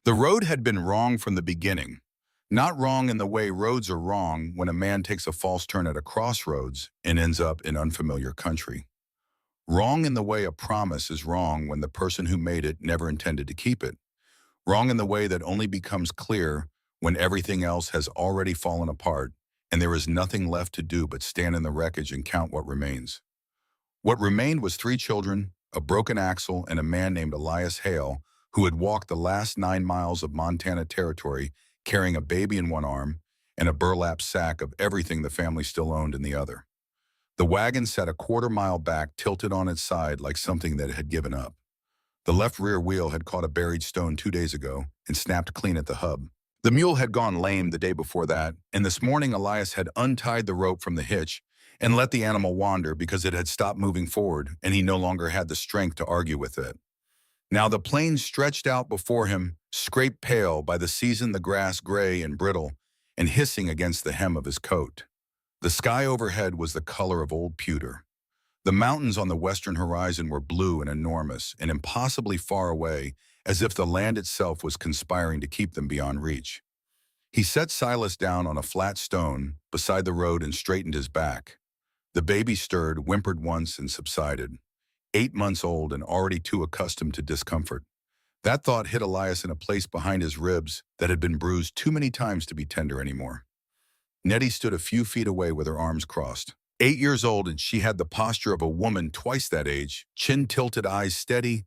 The road had been wrong from the beginning. Not wrong in the way roads are wrong when a man takes a false turn at a crossroads and ends up in unfamiliar country. Wrong in the way a promise is wrong when the person who made it never intended to keep it. Wrong in the way that only becomes clear when everything else has already fallen apart and there is nothing left to do but stand in the wreckage and count what remains. What remained was three children, a broken axle, and a man named Elias Hale, who had walked the last 9 miles of Montana territory carrying a baby in one arm and a burlap sack of everything the family still owned in the other. The wagon sat a quarter-mile back, tilted on its side like something that had given up. The left rear wheel had caught a buried stone 2 days ago and snapped clean at the hub. The mule had gone lame the day before that, and this morning Elias had untied the rope from the hitch and let the animal wander because it had stopped moving forward and he no longer had the strength to argue with it. Now the plain stretched out before him, scraped pale by the season, the grass gray and brittle and hissing against the hem of his coat. The sky overhead was the color of old pewter. The mountains on the western horizon were blue and enormous and impossibly far away, as if the land itself was conspiring to keep them beyond reach. He set Silas down on a flat stone beside the road and straightened his back. The baby stirred, whimpered once, and subsided. 8 months old and already too accustomed to discomfort. That thought hit Elias in a place behind his ribs that had been bruised too many times to be tender anymore. Nettie stood a few feet away with her arms crossed. 8 years old, and she had the posture of a woman twice that age, chin tilted, eyes steady,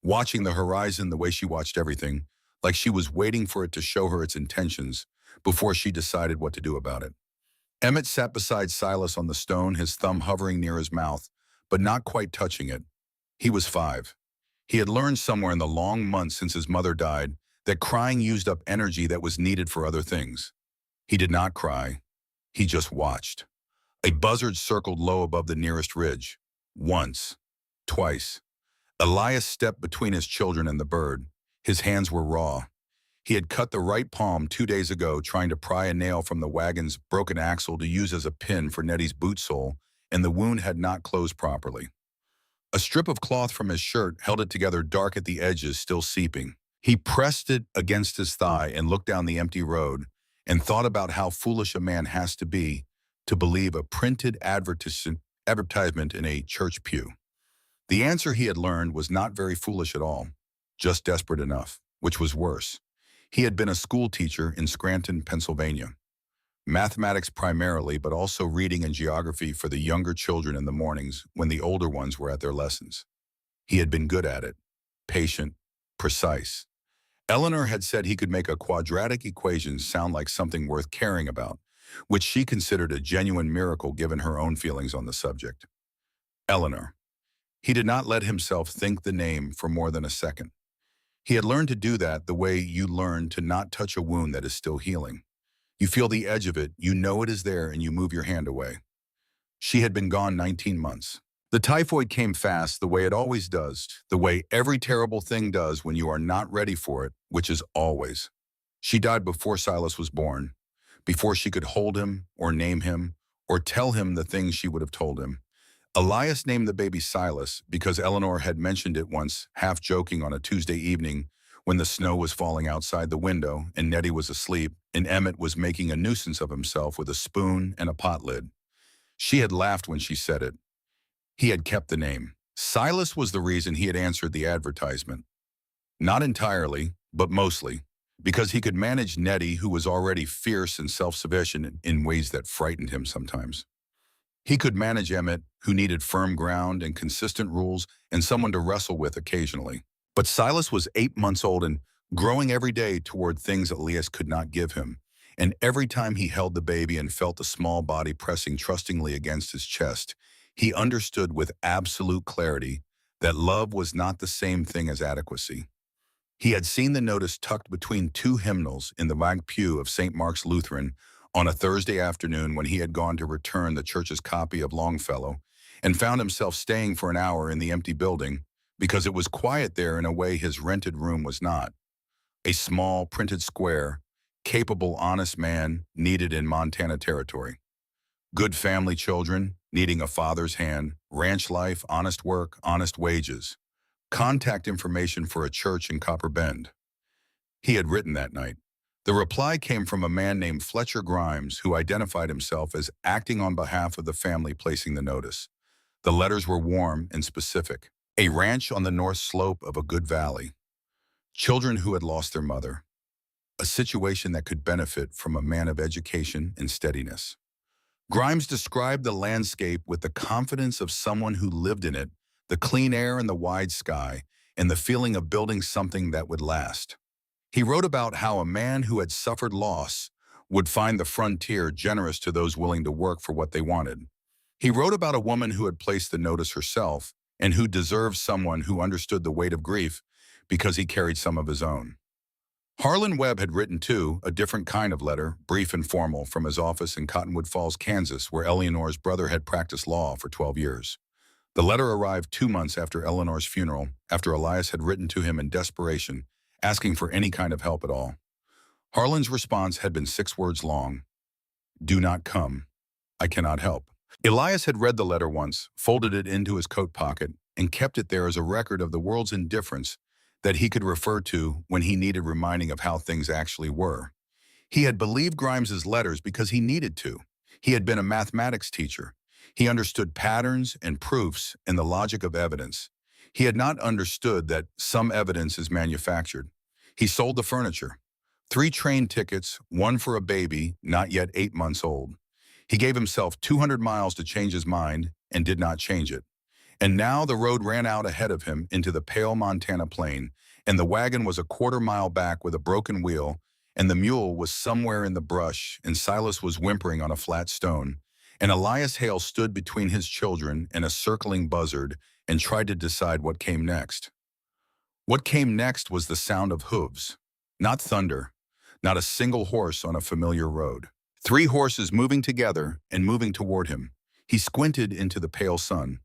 watching the horizon the way she watched everything, like she was waiting for it to show her its intentions before she decided what to do about it. Emmett sat beside Silas on the stone, his thumb hovering near his mouth, but not quite touching it. He was 5. He had learned somewhere in the long months since his mother died that crying used up energy that was needed for other things. He did not cry. He just watched. A buzzard circled low above the nearest ridge. Once. Twice. Elias stepped between his children and the bird. His hands were raw. He had cut the right palm 2 days ago trying to pry a nail from the wagon's broken axle to use as a pin for Nettie's boot sole, and the wound had not closed properly. A strip of cloth from his shirt held it together, dark at the edges, still seeping. He pressed it against his thigh and looked down the empty road and thought about how foolish a man has to be to believe a printed advertisement in a church pew. The answer he had learned was not very foolish at all, just desperate enough, which was worse. He had been a school teacher in Scranton, Pennsylvania. Mathematics primarily, but also reading and geography for the younger children in the mornings when the older ones were at their lessons. He had been good at it, patient, precise. Eleanor had said he could make a quadratic equation sound like something worth caring about, which she considered a genuine miracle given her own feelings on the subject. Eleanor. He did not let himself think the name for more than a second. He had learned to do that the way you learn to not touch a wound that is still healing. You feel the edge of it, you know it is there, and you move your hand away. She had been gone 19 months. The typhoid came fast, the way it always does, the way every terrible thing does when you are not ready for it, which is always. She died before Silas was born, before she could hold him or name him or tell him the things she would have told him. Elias named the baby Silas because Eleanor had mentioned it once, half joking, on a Tuesday evening when the snow was falling outside the window and Nettie was asleep and Emmett was making a nuisance of himself with a spoon and a pot lid. She had laughed when she said it. He had kept the name. Silas was the reason he had answered the advertisement. Not entirely, but mostly, because he could manage Nettie, who was already fierce and self-sufficient in ways that frightened him sometimes. He could manage Emmett, who needed firm ground and consistent rules and someone to wrestle with occasionally. But Silas was 8 months old and growing every day toward things Elias could not give him. And every time he held the baby and felt the small body pressing trustingly against his chest, he understood with absolute clarity that love was not the same thing as adequacy. He had seen the notice tucked between 2 hymnals in the back pew of St. Mark's Lutheran on a Thursday afternoon when he had gone to return the church's copy of Longfellow and found himself staying for an hour in the empty building because it was quiet there in a way his rented room was not. A small, printed square, capable, honest man needed in Montana territory. Good family children needing a father's hand, ranch life, honest work, honest wages. Contact information for a church in Copper Bend. he had written that night. The reply came from a man named Fletcher Grimes, who identified himself as acting on behalf of the family placing the notice. The letters were warm and specific. A ranch on the north slope of a good valley. Children who had lost their mother. A situation that could benefit from a man of education and steadiness. Grimes described the landscape with the confidence of someone who lived in it, the clean air and the wide sky, and the feeling of building something that would last. He wrote about how a man who had suffered loss would find the frontier generous to those willing to work for what they wanted. He wrote about a woman who had placed the notice herself and who deserved someone who understood the weight of grief because he carried some of his own. Harlan Webb had written, too, a different kind of letter, brief and formal, from his office in Cottonwood Falls, Kansas, where Eleanor's brother had practiced law for 12 years. The letter arrived 2 months after Eleanor's funeral, after Elias had written to him in desperation, asking for any kind of help at all. Harlan's response had been 6 words long. Do not come. I cannot help. Elias had read the letter once, folded it into his coat pocket, and kept it there as a record of the world's indifference that he could refer to when he needed reminding of how things actually were. He had believed Grimes's letters because he needed to. He had been a mathematics teacher. He understood patterns and proofs and the logic of evidence. He had not understood that some evidence is manufactured. He sold the furniture. 3 train tickets, 1 for a baby, not yet 8 months old. He gave himself 200 miles to change his mind and did not change it. And now the road ran out ahead of him into the pale Montana plain, and the wagon was a quarter-mile back with a broken wheel, and the mule was somewhere in the brush, and Silas was whimpering on a flat stone, and Elias Hale stood between his children and a circling buzzard and tried to decide what came next. What came next was the sound of hooves, not thunder, not a single horse on a familiar road. 3 horses moving together and moving toward him. He squinted into the pale sun.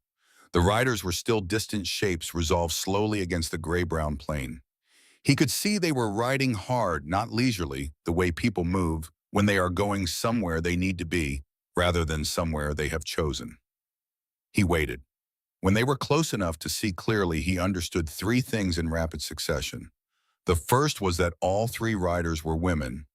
The riders were still distant shapes resolved slowly against the gray-brown plain. He could see they were riding hard, not leisurely, the way people move when they are going somewhere they need to be, rather than somewhere they have chosen. He waited. When they were close enough to see clearly, he understood 3 things in rapid succession. The first was that all 3 riders were women.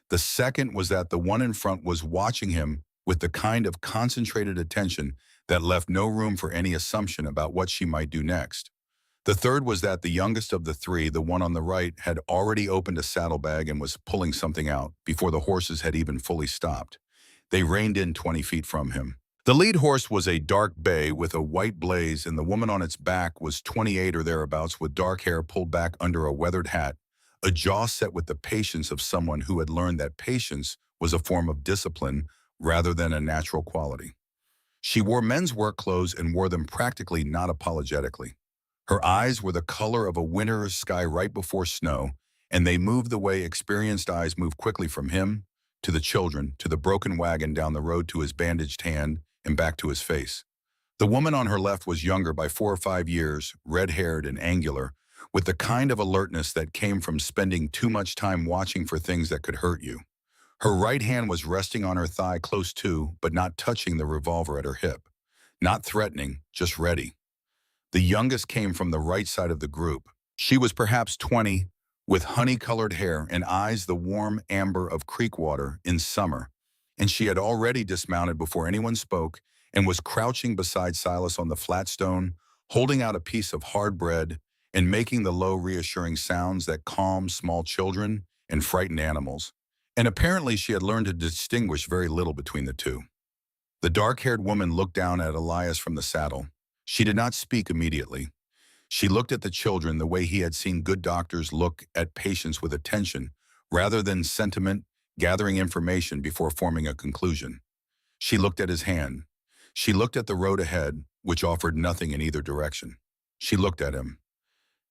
The second was that the one in front was watching him with the kind of concentrated attention that left no room for any assumption about what she might do next. The third was that the youngest of the 3, the one on the right, had already opened a saddlebag and was pulling something out before the horses had even fully stopped. They reined in 20 feet from him. The lead horse was a dark bay with a white blaze, and the woman on its back was 28 or thereabouts with dark hair pulled back under a weathered hat, a jaw set with the patience of someone who had learned that patience was a form of discipline rather than a natural quality. She wore men's work clothes and wore them practically not apologetically. Her eyes were the color of a winter's sky right before snow, and they moved the way experienced eyes move quickly from him, to the children, to the broken wagon down the road to his bandaged hand, and back to his face. The woman on her left was younger by 4 or 5 years, red-haired and angular, with the kind of alertness that came from spending too much time watching for things that could hurt you. Her right hand was resting on her thigh close to, but not touching the revolver at her hip. Not threatening, just ready. The youngest came from the right side of the group. She was perhaps 20, with honey-colored hair and eyes the warm amber of creek water in summer, and she had already dismounted before anyone spoke and was crouching beside Silas on the flat stone, holding out a piece of hard bread and making the low, reassuring sounds that calm small children and frighten animals. And apparently she had learned to distinguish very little between the two. The dark-haired woman looked down at Elias from the saddle. She did not speak immediately. She looked at the children the way he had seen good doctors look at patients with attention, rather than sentiment, gathering information before forming a conclusion. She looked at his hand. She looked at the road ahead, which offered nothing in either direction. She looked at him.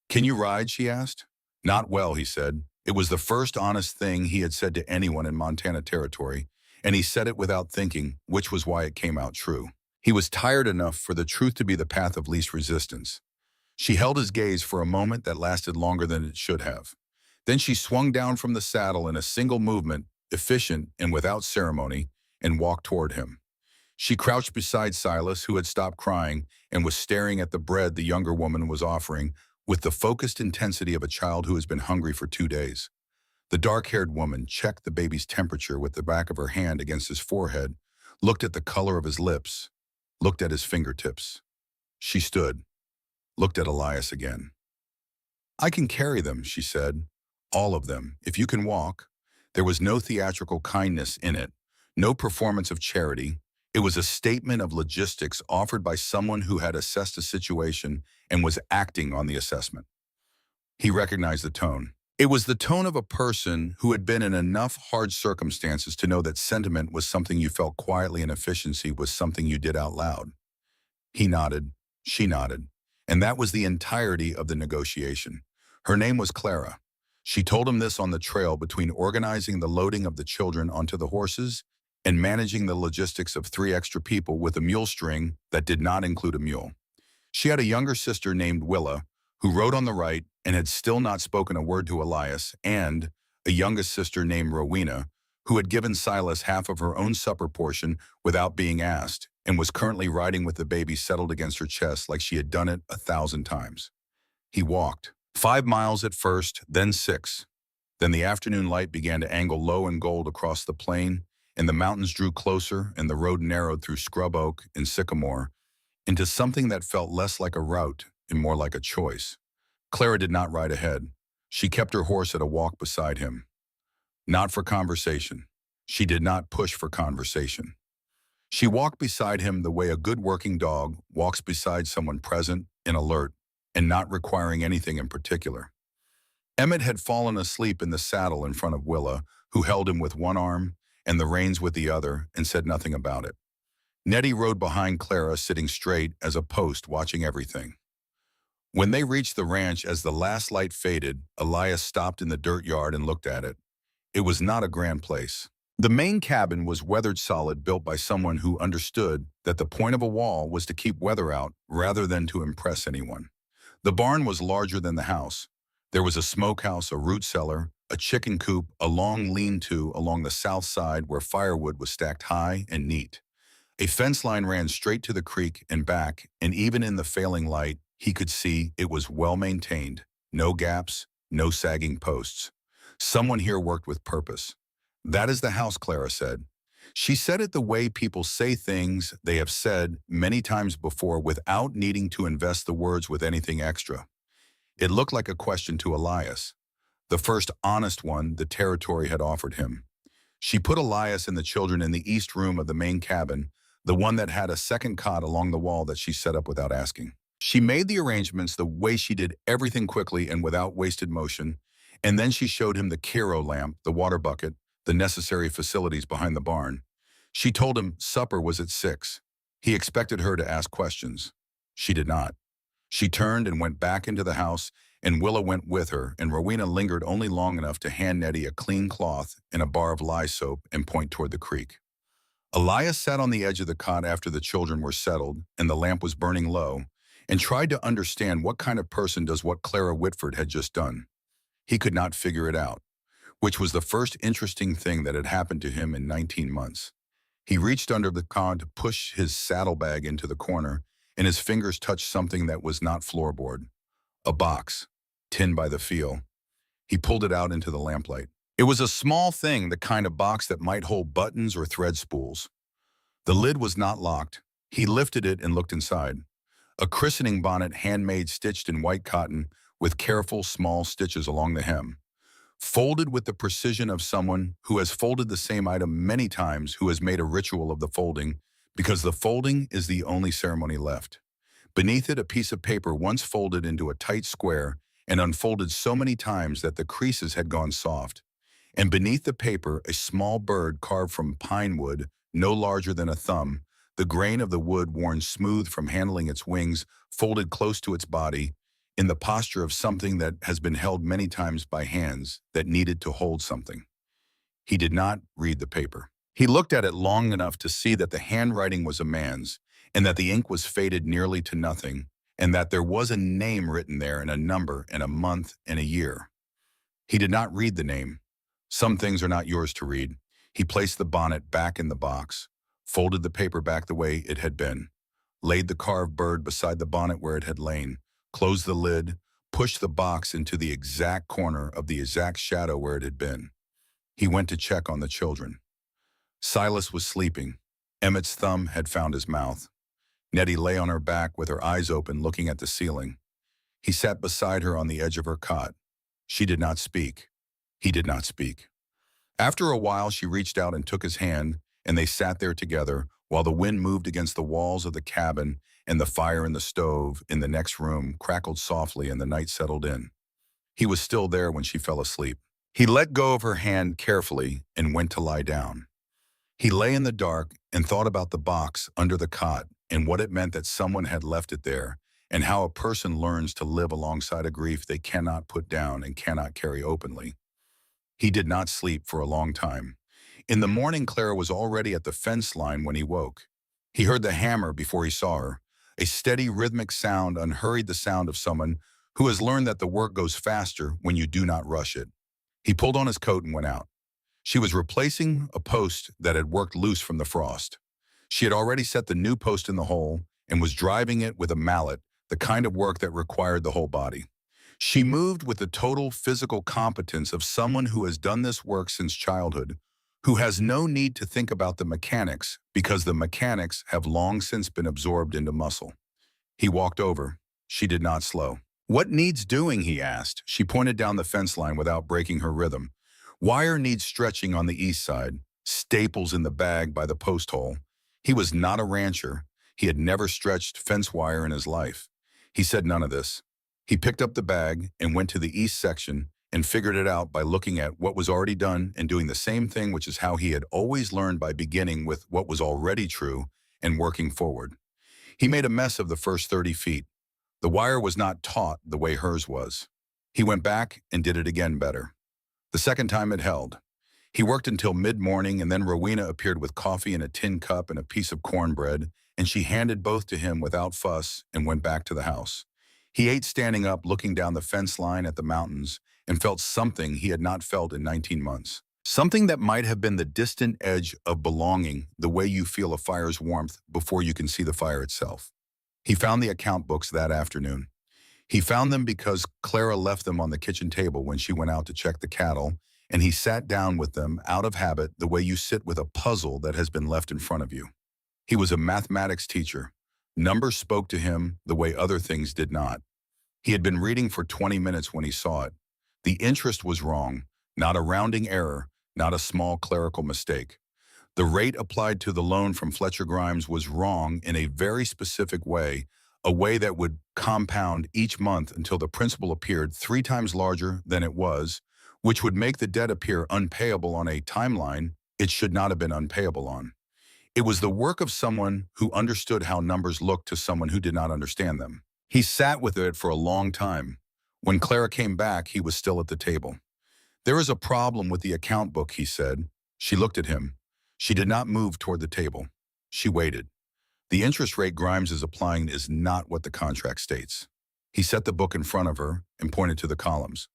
"Can you ride?" she asked. "Not well," he said. It was the first honest thing he had said to anyone in Montana territory, and he said it without thinking, which was why it came out true. He was tired enough for the truth to be the path of least resistance. She held his gaze for a moment that lasted longer than it should have. Then she swung down from the saddle in a single movement, efficient and without ceremony, and walked toward him. She crouched beside Silas, who had stopped crying and was staring at the bread the younger woman was offering with the focused intensity of a child who has been hungry for 2 days. The dark-haired woman checked the baby's temperature with the back of her hand against his forehead, looked at the color of his lips, looked at his fingertips. She stood, looked at Elias again. "I can carry them," she said. "All of them, if you can walk." There was no theatrical kindness in it, no performance of charity. It was a statement of logistics offered by someone who had assessed a situation and was acting on the assessment. He recognized the tone. It was the tone of a person who had been in enough hard circumstances to know that sentiment was something you felt quietly and efficiency was something you did out loud. He nodded, she nodded, and that was the entirety of the negotiation. Her name was Clara. She told him this on the trail between organizing the loading of the children onto the horses and managing the logistics of 3 extra people with a mule string that did not include a mule. She had a younger sister named Willa, who rode on the right and had still not spoken a word to Elias, and a youngest sister named Rowena, who had given Silas half of her own supper portion without being asked, and was currently riding with the baby settled against her chest like she had done it 1,000 times. He walked. 5 miles at first, then 6. Then the afternoon light began to angle low and gold across the plain, and the mountains drew closer, and the road narrowed through scrub oak and sycamore into something that felt less like a route and more like a choice. Clara did not ride ahead. She kept her horse at a walk beside him. Not for conversation. She did not push for conversation. She walked beside him the way a good working dog walks beside someone present and alert and not requiring anything in particular. Emmett had fallen asleep in the saddle in front of Willa, who held him with one arm and the reins with the other and said nothing about it. Nettie rode behind Clara, sitting straight as a post, watching everything. When they reached the ranch, as the last light faded, Elias stopped in the dirt yard and looked at it. It was not a grand place. The main cabin was weathered solid, built by someone who understood that the point of a wall was to keep weather out rather than to impress anyone. The barn was larger than the house. There was a smokehouse, a root cellar, a chicken coop, a long lean-to along the south side where firewood was stacked high and neat. A fence line ran straight to the creek and back, and even in the failing light, he could see it was well maintained. No gaps, no sagging posts. Someone here worked with purpose. "That is the house," Clara said. She said it the way people say things they have said many times before without needing to invest the words with anything extra. It looked like a question to Elias, the first honest one the territory had offered him. She put Elias and the children in the east room of the main cabin, the one that had a second cot along the wall that she set up without asking. She made the arrangements the way she did everything quickly and without wasted motion, and then she showed him the Kiro lamp, the water bucket, the necessary facilities behind the barn. She told him supper was at 6. He expected her to ask questions. She did not. She turned and went back into the house, and Willa went with her, and Rowena lingered only long enough to hand Nettie a clean cloth and a bar of lye soap and point toward the creek. Elias sat on the edge of the cot after the children were settled and the lamp was burning low, and tried to understand what kind of person does what Clara Whitford had just done. He could not figure it out, which was the first interesting thing that had happened to him in 19 months. He reached under the cot to push his saddlebag into the corner, and his fingers touched something that was not floorboard. A box, tin by the feel. He pulled it out into the lamplight. It was a small thing, the kind of box that might hold buttons or thread spools. The lid was not locked. He lifted it and looked inside. A christening bonnet, handmade, stitched in white cotton, with careful small stitches along the hem. Folded with the precision of someone who has folded the same item many times, who has made a ritual of the folding, because the folding is the only ceremony left. Beneath it, a piece of paper once folded into a tight square and unfolded so many times that the creases had gone soft. And beneath the paper, a small bird carved from pine wood, no larger than a thumb, the grain of the wood worn smooth from handling its wings, folded close to its body, in the posture of something that has been held many times by hands that needed to hold something. He did not read the paper. He looked at it long enough to see that the handwriting was a man's, and that the ink was faded nearly to nothing, and that there was a name written there and a number and a month and a year. He did not read the name. Some things are not yours to read. He placed the bonnet back in the box, folded the paper back the way it had been, laid the carved bird beside the bonnet where it had lain, closed the lid, pushed the box into the exact corner of the exact shadow where it had been. He went to check on the children. Silas was sleeping. Emmett's thumb had found his mouth. Nettie lay on her back with her eyes open, looking at the ceiling. He sat beside her on the edge of her cot. She did not speak. He did not speak. After a while, she reached out and took his hand, and they sat there together while the wind moved against the walls of the cabin and the fire in the stove in the next room crackled softly and the night settled in. He was still there when she fell asleep. He let go of her hand carefully and went to lie down. He lay in the dark and thought about the box under the cot and what it meant that someone had left it there, and how a person learns to live alongside a grief they cannot put down and cannot carry openly. He did not sleep for a long time. In the morning, Clara was already at the fence line when he woke. He heard the hammer before he saw her. A steady, rhythmic sound unhurried the sound of someone who has learned that the work goes faster when you do not rush it. He pulled on his coat and went out. She was replacing a post that had worked loose from the frost. She had already set the new post in the hole and was driving it with a mallet, the kind of work that required the whole body. She moved with the total physical competence of someone who has done this work since childhood, who has no need to think about the mechanics because the mechanics have long since been absorbed into muscle. He walked over. She did not slow. "What needs doing?" he asked. She pointed down the fence line without breaking her rhythm. "Wire needs stretching on the east side, staples in the bag by the post hole." He was not a rancher. He had never stretched fence wire in his life. He said none of this. He picked up the bag and went to the east section and figured it out by looking at what was already done and doing the same thing, which is how he had always learned, by beginning with what was already true and working forward. He made a mess of the first 30 feet. The wire was not taut the way hers was. He went back and did it again better. The second time it held. He worked until mid-morning, and then Rowena appeared with coffee in a tin cup and a piece of cornbread, and she handed both to him without fuss and went back to the house. He ate standing up, looking down the fence line at the mountains, and felt something he had not felt in 19 months. Something that might have been the distant edge of belonging, the way you feel a fire's warmth before you can see the fire itself. He found the account books that afternoon. He found them because Clara left them on the kitchen table when she went out to check the cattle, and he sat down with them out of habit, the way you sit with a puzzle that has been left in front of you. He was a mathematics teacher. Numbers spoke to him the way other things did not. He had been reading for 20 minutes when he saw it. The interest was wrong, not a rounding error, not a small clerical mistake. The rate applied to the loan from Fletcher Grimes was wrong in a very specific way, a way that would compound each month until the principal appeared 3 times larger than it was, which would make the debt appear unpayable on a timeline it should not have been unpayable on. It was the work of someone who understood how numbers looked to someone who did not understand them. He sat with it for a long time. When Clara came back, he was still at the table. "There is a problem with the account book," he said. She looked at him. She did not move toward the table. She waited. "The interest rate Grimes is applying is not what the contract states." He set the book in front of her and pointed to the columns.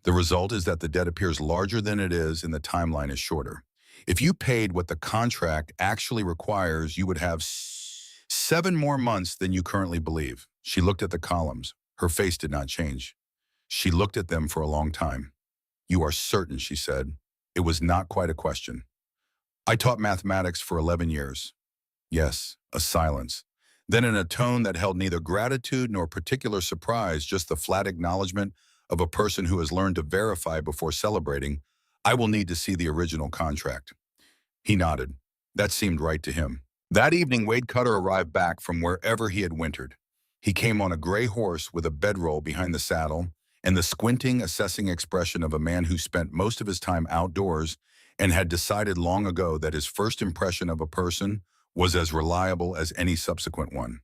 "The result is that the debt appears larger than it is and the timeline is shorter. If you paid what the contract actually requires, you would have 7 more months than you currently believe." She looked at the columns. Her face did not change. She looked at them for a long time. "You are certain," she said. It was not quite a question. "I taught mathematics for 11 years. "Yes," a silence. Then, in a tone that held neither gratitude nor particular surprise, just the flat acknowledgement of a person who has learned to verify before celebrating, "I will need to see the original contract." He nodded. That seemed right to him. That evening, Wade Cutter arrived back from wherever he had wintered. He came on a gray horse with a bedroll behind the saddle and the squinting, assessing expression of a man who spent most of his time outdoors and had decided long ago that his first impression of a person was as reliable as any subsequent one.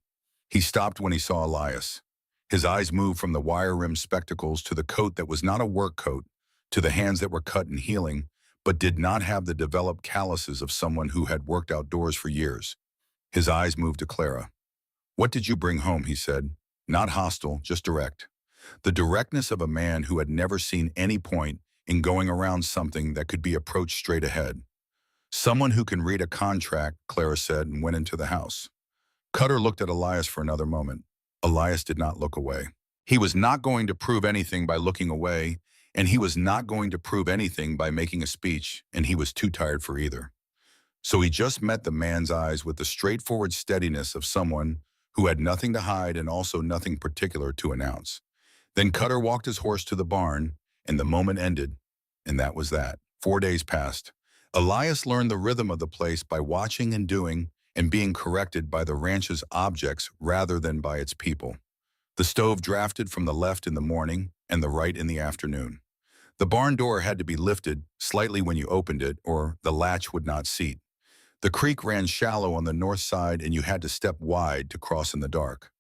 He stopped when he saw Elias. His eyes moved from the wire-rimmed spectacles to the coat that was not a work coat, to the hands that were cut and healing, but did not have the developed calluses of someone who had worked outdoors for years. His eyes moved to Clara. "What did you bring home?" he said. Not hostile, just direct. The directness of a man who had never seen any point in going around something that could be approached straight ahead. "Someone who can read a contract," Clara said, and went into the house. Cutter looked at Elias for another moment. Elias did not look away. He was not going to prove anything by looking away, and he was not going to prove anything by making a speech, and he was too tired for either. So he just met the man's eyes with the straightforward steadiness of someone who had nothing to hide and also nothing particular to announce. Then Cutter walked his horse to the barn, and the moment ended, and that was that. 4 days passed. Elias learned the rhythm of the place by watching and doing and being corrected by the ranch's objects rather than by its people. The stove drafted from the left in the morning and the right in the afternoon. The barn door had to be lifted slightly when you opened it, or the latch would not seat. The creek ran shallow on the north side, and you had to step wide to cross in the dark.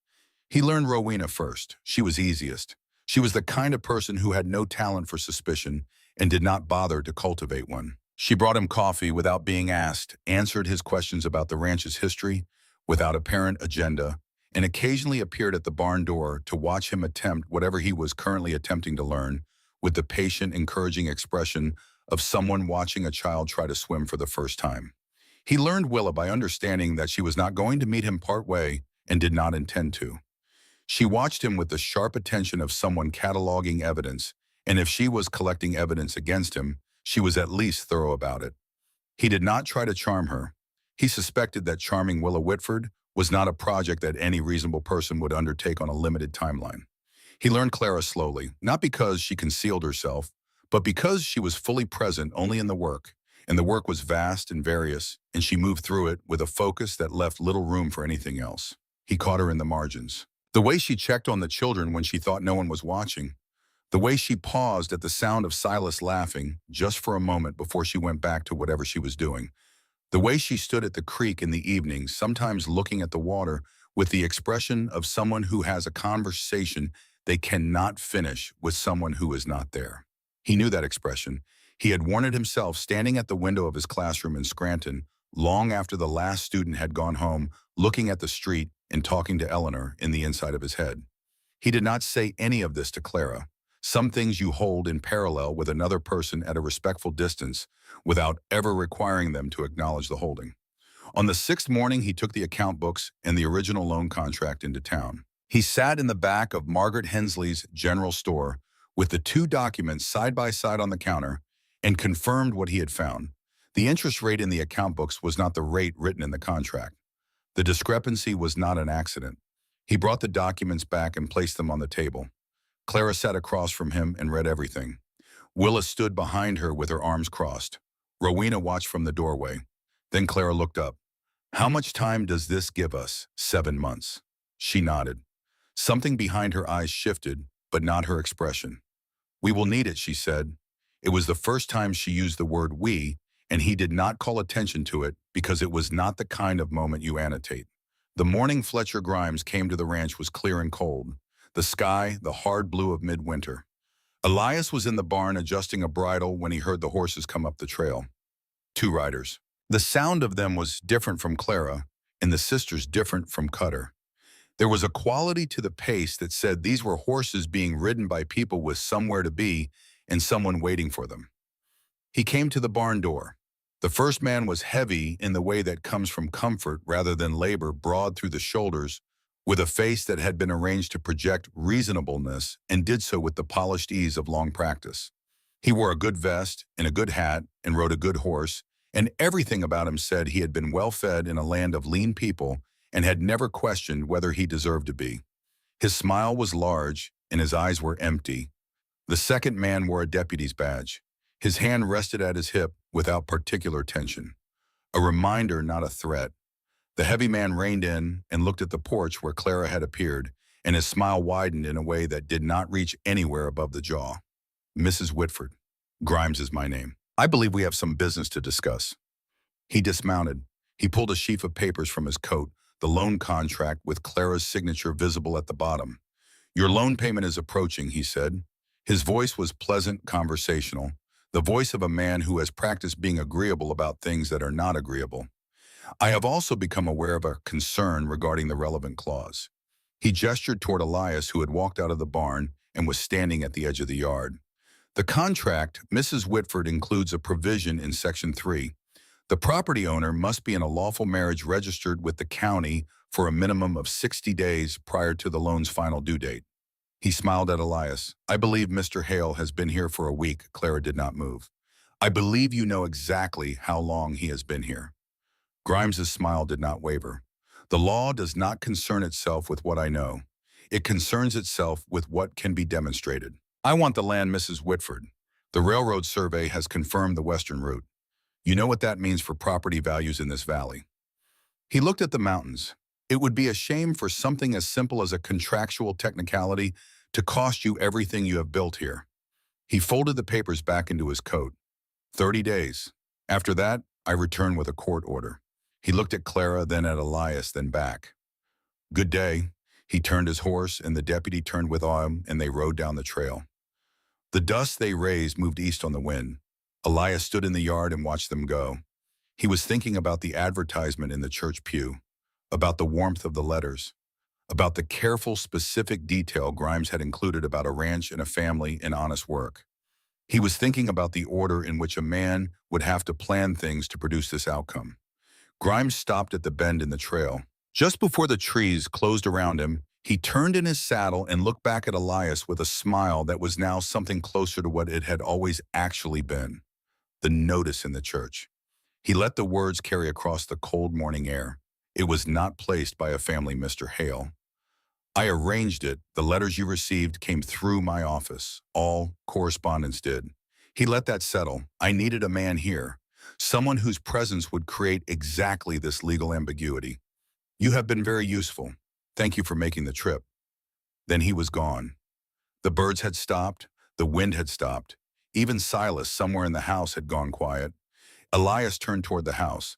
He learned Rowena first. She was easiest. She was the kind of person who had no talent for suspicion and did not bother to cultivate one. She brought him coffee without being asked, answered his questions about the ranch's history without apparent agenda, and occasionally appeared at the barn door to watch him attempt whatever he was currently attempting to learn with the patient, encouraging expression of someone watching a child try to swim for the first time. He learned Willa by understanding that she was not going to meet him part way and did not intend to. She watched him with the sharp attention of someone cataloging evidence, and if she was collecting evidence against him, she was at least thorough about it. He did not try to charm her. He suspected that charming Willa Whitford was not a project that any reasonable person would undertake on a limited timeline. He learned Clara slowly, not because she concealed herself, but because she was fully present only in the work, and the work was vast and various, and she moved through it with a focus that left little room for anything else. He caught her in the margins. The way she checked on the children when she thought no one was watching. The way she paused at the sound of Silas laughing just for a moment before she went back to whatever she was doing. The way she stood at the creek in the evenings, sometimes looking at the water with the expression of someone who has a conversation they cannot finish with someone who is not there. He knew that expression. He had worn it himself standing at the window of his classroom in Scranton long after the last student had gone home, looking at the street and talking to Eleanor in the inside of his head. He did not say any of this to Clara. Some things you hold in parallel with another person at a respectful distance without ever requiring them to acknowledge the holding. On the 6th morning, he took the account books and the original loan contract into town. He sat in the back of Margaret Hensley's general store with the 2 documents side by side on the counter and confirmed what he had found. The interest rate in the account books was not the rate written in the contract. The discrepancy was not an accident. He brought the documents back and placed them on the table. Clara sat across from him and read everything. Willa stood behind her with her arms crossed. Rowena watched from the doorway. Then Clara looked up. "How much time does this give us?" "7 months. She nodded. Something behind her eyes shifted, but not her expression. "We will need it," she said. It was the first time she used the word we, and he did not call attention to it because it was not the kind of moment you annotate. The morning Fletcher Grimes came to the ranch was clear and cold. The sky, the hard blue of midwinter. Elias was in the barn adjusting a bridle when he heard the horses come up the trail. 2 riders. The sound of them was different from Clara, and the sisters different from Cutter. There was a quality to the pace that said these were horses being ridden by people with somewhere to be and someone waiting for them. He came to the barn door. The first man was heavy in the way that comes from comfort rather than labor, broad through the shoulders, with a face that had been arranged to project reasonableness and did so with the polished ease of long practice. He wore a good vest and a good hat and rode a good horse, and everything about him said he had been well fed in a land of lean people and had never questioned whether he deserved to be. His smile was large and his eyes were empty. The second man wore a deputy's badge. His hand rested at his hip without particular tension. A reminder, not a threat. The heavy man reined in and looked at the porch where Clara had appeared, and his smile widened in a way that did not reach anywhere above the jaw. "Mrs. Whitford, Grimes is my name. I believe we have some business to discuss." He dismounted. He pulled a sheaf of papers from his coat, the loan contract with Clara's signature visible at the bottom. "Your loan payment is approaching," he said. His voice was pleasant, conversational, the voice of a man who has practiced being agreeable about things that are not agreeable. "I have also become aware of a concern regarding the relevant clause." He gestured toward Elias, who had walked out of the barn and was standing at the edge of the yard. "The contract, Mrs. Whitford, includes a provision in Section 3. The property owner must be in a lawful marriage registered with the county for a minimum of 60 days prior to the loan's final due date." He smiled at Elias. I believe Mr. Hale has been here for a week. Clara did not move. I believe you know exactly how long he has been here. Grimes's smile did not waver. The law does not concern itself with what I know. It concerns itself with what can be demonstrated. I want the land, Mrs. Whitford. The railroad survey has confirmed the western route. You know what that means for property values in this valley. He looked at the mountains. It would be a shame for something as simple as a contractual technicality to cost you everything you have built here. He folded the papers back into his coat. 30 days. After that, I return with a court order. He looked at Clara, then at Elias, then back. Good day. He turned his horse, and the deputy turned with him, and they rode down the trail. The dust they raised moved east on the wind. Elias stood in the yard and watched them go. He was thinking about the advertisement in the church pew, about the warmth of the letters, about the careful, specific detail Grimes had included about a ranch and a family and honest work. He was thinking about the order in which a man would have to plan things to produce this outcome. Grimes stopped at the bend in the trail. Just before the trees closed around him, he turned in his saddle and looked back at Elias with a smile that was now something closer to what it had always actually been. The notice in the church. He let the words carry across the cold morning air. It was not placed by a family Mr. Hale. I arranged it. The letters you received came through my office. All correspondence did. He let that settle. I needed a man here, someone whose presence would create exactly this legal ambiguity. You have been very useful. Thank you for making the trip. Then he was gone. The birds had stopped. The wind had stopped. Even Silas, somewhere in the house, had gone quiet. Elias turned toward the house.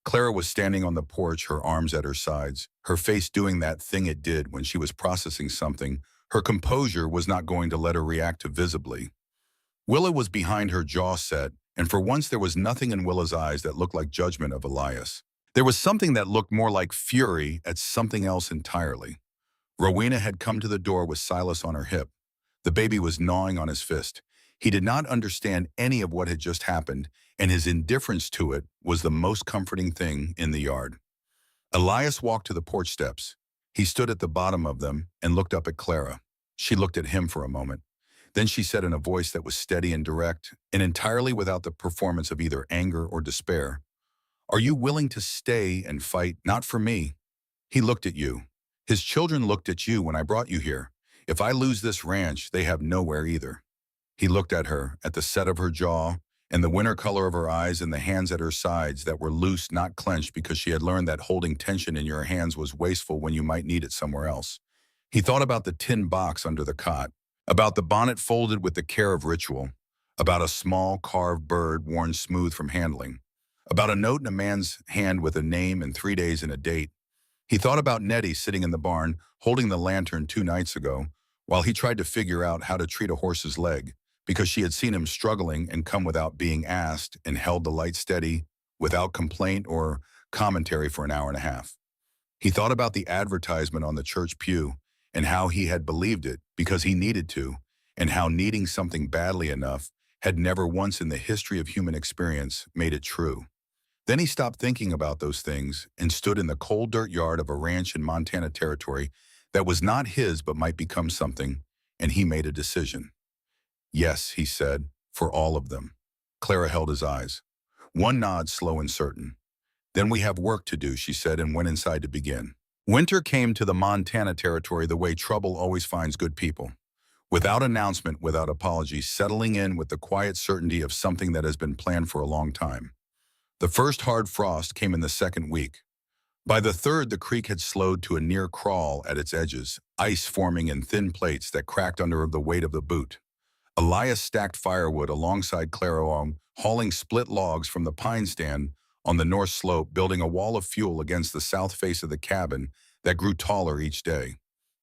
Clara was standing on the porch, her arms at her sides, her face doing that thing it did when she was processing something. Her composure was not going to let her react too visibly. Willa was behind her, jaw set, and for once there was nothing in Willa's eyes that looked like judgment of Elias. There was something that looked more like fury at something else entirely. Rowena had come to the door with Silas on her hip. The baby was gnawing on his fist. He did not understand any of what had just happened, and his indifference to it was the most comforting thing in the yard. Elias walked to the porch steps. He stood at the bottom of them and looked up at Clara. She looked at him for a moment. Then she said in a voice that was steady and direct, and entirely without the performance of either anger or despair, "Are you willing to stay and fight, not for me? He looked at you. His children looked at you when I brought you here. If I lose this ranch, they have nowhere either." He looked at her, at the set of her jaw, and the winter color of her eyes and the hands at her sides that were loose, not clenched, because she had learned that holding tension in your hands was wasteful when you might need it somewhere else. He thought about the tin box under the cot, about the bonnet folded with the care of ritual, about a small carved bird worn smooth from handling, about a note in a man's hand with a name and 3 days and a date. He thought about Nettie sitting in the barn, holding the lantern 2 nights ago, while he tried to figure out how to treat a horse's leg, because she had seen him struggling and come without being asked and held the light steady without complaint or commentary for an hour and a half. He thought about the advertisement on the church pew and how he had believed it because he needed to, and how needing something badly enough had never once in the history of human experience made it true. Then he stopped thinking about those things and stood in the cold dirt yard of a ranch in Montana territory that was not his but might become something, and he made a decision. Yes, he said, for all of them. Clara held his eyes. One nod, slow and certain. Then we have work to do, she said, and went inside to begin. Winter came to the Montana territory the way trouble always finds good people. Without announcement, without apology, settling in with the quiet certainty of something that has been planned for a long time. The first hard frost came in the second week. By the third, the creek had slowed to a near crawl at its edges, ice forming in thin plates that cracked under the weight of the boot. Elias stacked firewood alongside Clara, hauling split logs from the pine stand on the north slope, building a wall of fuel against the south face of the cabin that grew taller each day.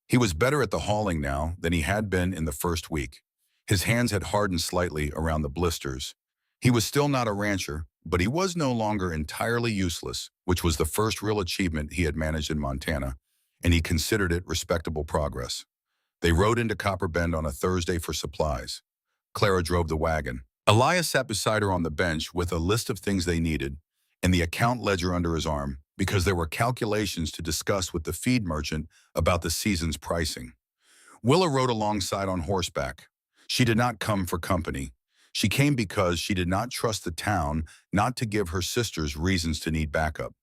He was better at the hauling now than he had been in the first week. His hands had hardened slightly around the blisters. He was still not a rancher, but he was no longer entirely useless, which was the first real achievement he had managed in Montana, and he considered it respectable progress. They rode into Copper Bend on a Thursday for supplies. Clara drove the wagon. Elias sat beside her on the bench with a list of things they needed and the account ledger under his arm, because there were calculations to discuss with the feed merchant about the season's pricing. Willa rode alongside on horseback. She did not come for company. She came because she did not trust the town not to give her sisters reasons to need backup.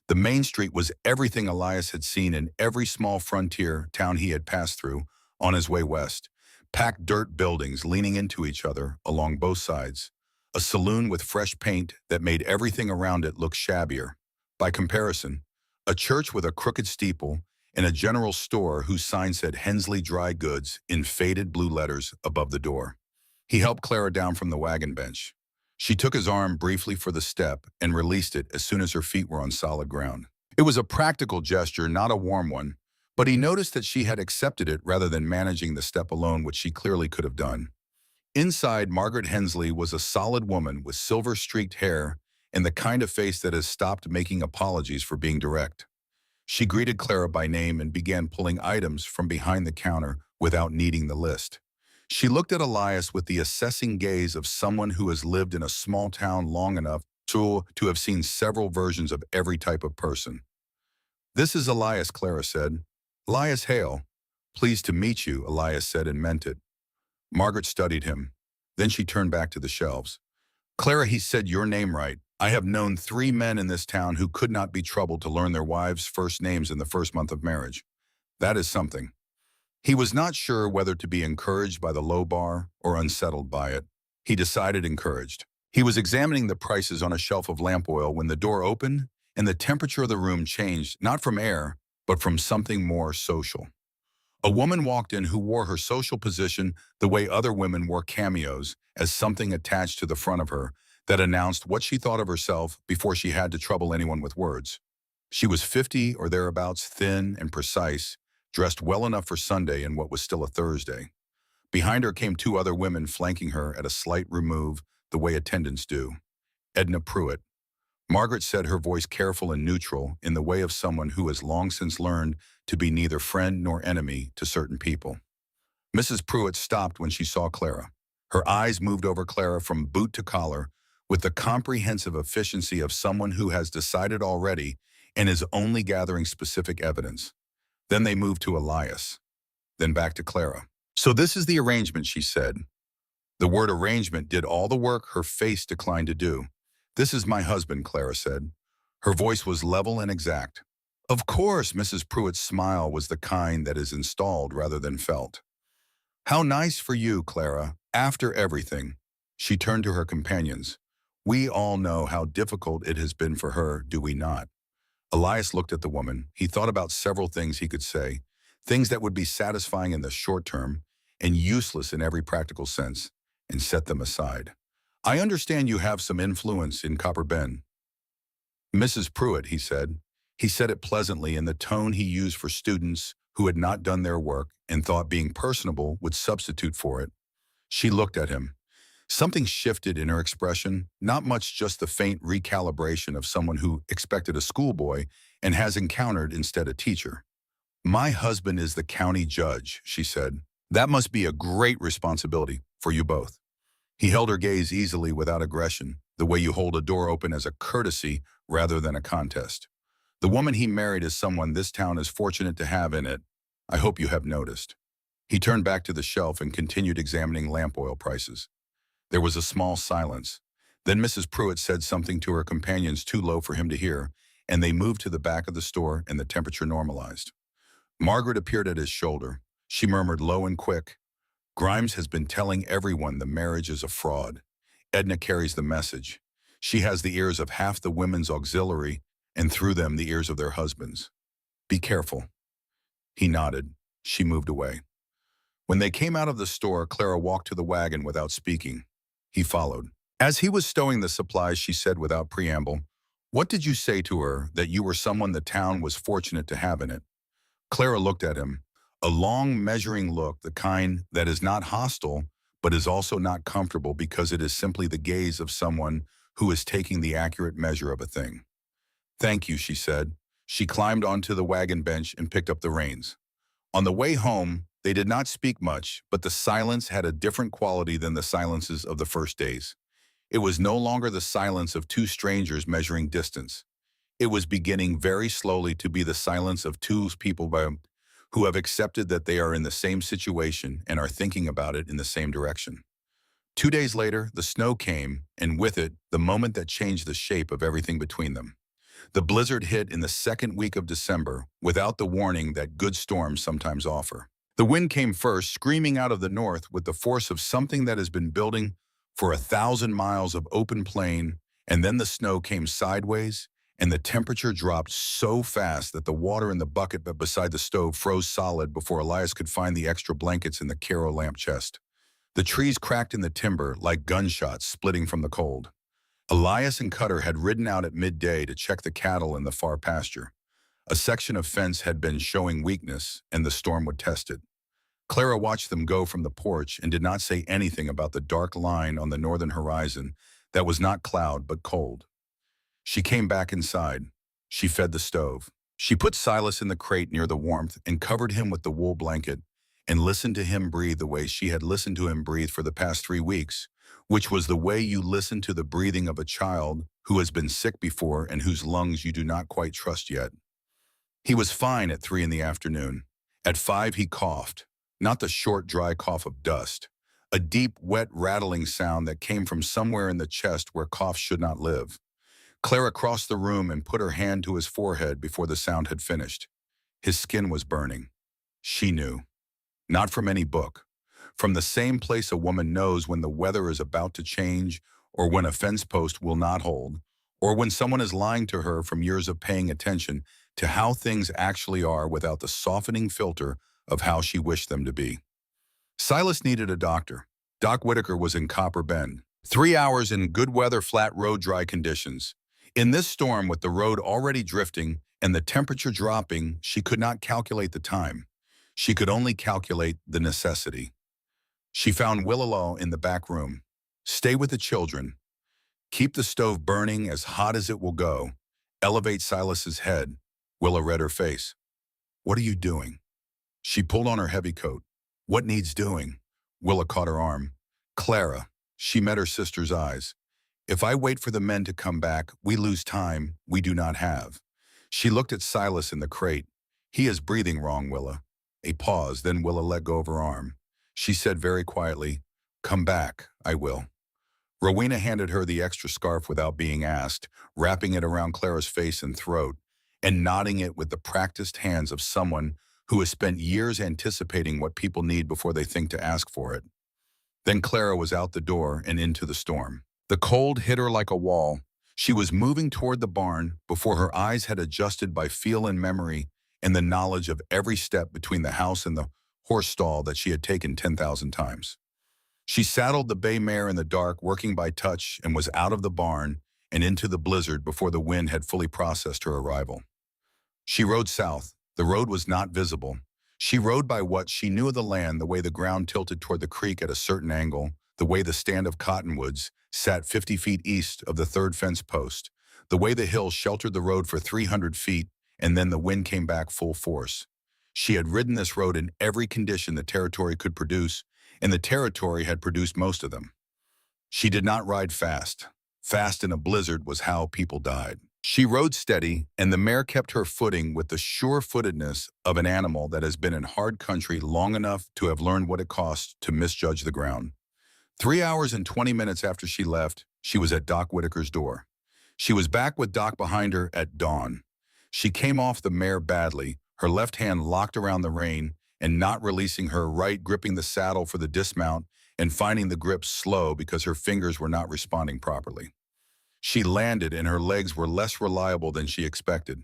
The main street was everything Elias had seen in every small frontier town he had passed through on his way west. Packed dirt buildings leaning into each other along both sides. A saloon with fresh paint that made everything around it look shabbier. By comparison, a church with a crooked steeple and a general store whose sign said Hensley Dry Goods in faded blue letters above the door. He helped Clara down from the wagon bench. She took his arm briefly for the step and released it as soon as her feet were on solid ground. It was a practical gesture, not a warm one, but he noticed that she had accepted it rather than managing the step alone, which she clearly could have done. Inside, Margaret Hensley was a solid woman with silver-streaked hair and the kind of face that has stopped making apologies for being direct. She greeted Clara by name and began pulling items from behind the counter without needing the list. She looked at Elias with the assessing gaze of someone who has lived in a small town long enough to have seen several versions of every type of person. "This is Elias," Clara said. "Elias Hale." "Pleased to meet you," Elias said and meant it. Margaret studied him. Then she turned back to the shelves. "Clara, he said your name right. I have known 3 men in this town who could not be troubled to learn their wives' first names in the first month of marriage. That is something." He was not sure whether to be encouraged by the low bar or unsettled by it. He decided encouraged. He was examining the prices on a shelf of lamp oil when the door opened and the temperature of the room changed, not from air, but from something more social. A woman walked in who wore her social position the way other women wore cameos, as something attached to the front of her that announced what she thought of herself before she had to trouble anyone with words. She was 50 or thereabouts, thin and precise, dressed well enough for Sunday in what was still a Thursday. Behind her came 2 other women flanking her at a slight remove, the way attendants do. Edna Pruitt. Margaret said, her voice careful and neutral, in the way of someone who has long since learned to be neither friend nor enemy to certain people. Mrs. Pruitt stopped when she saw Clara. Her eyes moved over Clara from boot to collar with the comprehensive efficiency of someone who has decided already and is only gathering specific evidence. Then they moved to Elias, then back to Clara. "So this is the arrangement," she said. The word arrangement did all the work her face declined to do. "This is my husband," Clara said. Her voice was level and exact. "Of course," Mrs. Pruitt's smile was the kind that is installed rather than felt. "How nice for you, Clara, after everything." She turned to her companions. "We all know how difficult it has been for her, do we not?" Elias looked at the woman. He thought about several things he could say, things that would be satisfying in the short term and useless in every practical sense, and set them aside. "I understand you have some influence in Copper Bend." "Mrs. Pruitt," he said. He said it pleasantly in the tone he used for students who had not done their work and thought being personable would substitute for it. She looked at him. Something shifted in her expression, not much, just the faint recalibration of someone who expected a schoolboy and has encountered instead a teacher. "My husband is the county judge," she said. "That must be a great responsibility for you both." He held her gaze easily without aggression, the way you hold a door open as a courtesy rather than a contest. "The woman he married is someone this town is fortunate to have in it. I hope you have noticed." He turned back to the shelf and continued examining lamp oil prices. There was a small silence. Then Mrs. Pruitt said something to her companions too low for him to hear, and they moved to the back of the store and the temperature normalized. Margaret appeared at his shoulder. She murmured low and quick, "Grimes has been telling everyone the marriage is a fraud. Edna carries the message. She has the ears of half the women's auxiliary, and through them the ears of their husbands. Be careful." He nodded. She moved away. When they came out of the store, Clara walked to the wagon without speaking. He followed. As he was stowing the supplies, she said without preamble, "What did you say to her that you were someone the town was fortunate to have in it?" Clara looked at him, a long, measuring look, the kind that is not hostile, but is also not comfortable because it is simply the gaze of someone who is taking the accurate measure of a thing. "Thank you," she said. She climbed onto the wagon bench and picked up the reins. On the way home, they did not speak much, but the silence had a different quality than the silences of the first days. It was no longer the silence of 2 strangers measuring distance. It was beginning very slowly to be the silence of 2 people who have accepted that they are in the same situation and are thinking about it in the same direction. 2 days later, the snow came, and with it, the moment that changed the shape of everything between them. The blizzard hit in the second week of December, without the warning that good storms sometimes offer. The wind came first, screaming out of the north with the force of something that has been building for 1,000 miles of open plain, and then the snow came sideways, and the temperature dropped so fast that the water in the bucket beside the stove froze solid before Elias could find the extra blankets in the Caro lamp chest. The trees cracked in the timber like gunshots splitting from the cold. Elias and Cutter had ridden out at midday to check the cattle in the far pasture. A section of fence had been showing weakness, and the storm would test it. Clara watched them go from the porch and did not say anything about the dark line on the northern horizon that was not cloud but cold. She came back inside. She fed the stove. She put Silas in the crate near the warmth and covered him with the wool blanket and listened to him breathe the way she had listened to him breathe for the past 3 weeks, which was the way you listen to the breathing of a child who has been sick before and whose lungs you do not quite trust yet. He was fine at 3 in the afternoon. At 5 he coughed, not the short, dry cough of dust, a deep, wet, rattling sound that came from somewhere in the chest where coughs should not live. Clara crossed the room and put her hand to his forehead before the sound had finished. His skin was burning. She knew. Not from any book. From the same place a woman knows when the weather is about to change, or when a fence post will not hold, or when someone is lying to her from years of paying attention to how things actually are without the softening filter of how she wished them to be. Silas needed a doctor. Doc Whitaker was in Copper Bend. 3 hours in good weather, flat road, dry conditions. In this storm, with the road already drifting and the temperature dropping, she could not calculate the time. She could only calculate the necessity. She found Willalow in the back room. Stay with the children. Keep the stove burning as hot as it will go. Elevate Silas's head. Willa read her face. What are you doing? She pulled on her heavy coat. What needs doing? Willa caught her arm. Clara. She met her sister's eyes. If I wait for the men to come back, we lose time we do not have. She looked at Silas in the crate. He is breathing wrong, Willa. A pause, then Willa let go of her arm. She said very quietly, come back, I will. Rowena handed her the extra scarf without being asked, wrapping it around Clara's face and throat, and knotting it with the practiced hands of someone who has spent years anticipating what people need before they think to ask for it. Then Clara was out the door and into the storm. The cold hit her like a wall. She was moving toward the barn before her eyes had adjusted by feel and memory and the knowledge of every step between the house and the horse stall that she had taken 10,000 times. She saddled the bay mare in the dark, working by touch, and was out of the barn and into the blizzard before the wind had fully processed her arrival. She rode south. The road was not visible. She rode by what she knew of the land, the way the ground tilted toward the creek at a certain angle, the way the stand of cottonwoods sat 50 feet east of the third fence post, the way the hill sheltered the road for 300 feet, and then the wind came back full force. She had ridden this road in every condition the territory could produce, and the territory had produced most of them. She did not ride fast. Fast in a blizzard was how people died. She rode steady, and the mare kept her footing with the sure-footedness of an animal that has been in hard country long enough to have learned what it costs to misjudge the ground. 3 hours and 20 minutes after she left, she was at Doc Whitaker's door. She was back with Doc behind her at dawn. She came off the mare badly, her left hand locked around the rein and not releasing her right, gripping the saddle for the dismount and finding the grip slow because her fingers were not responding properly. She landed and her legs were less reliable than she expected.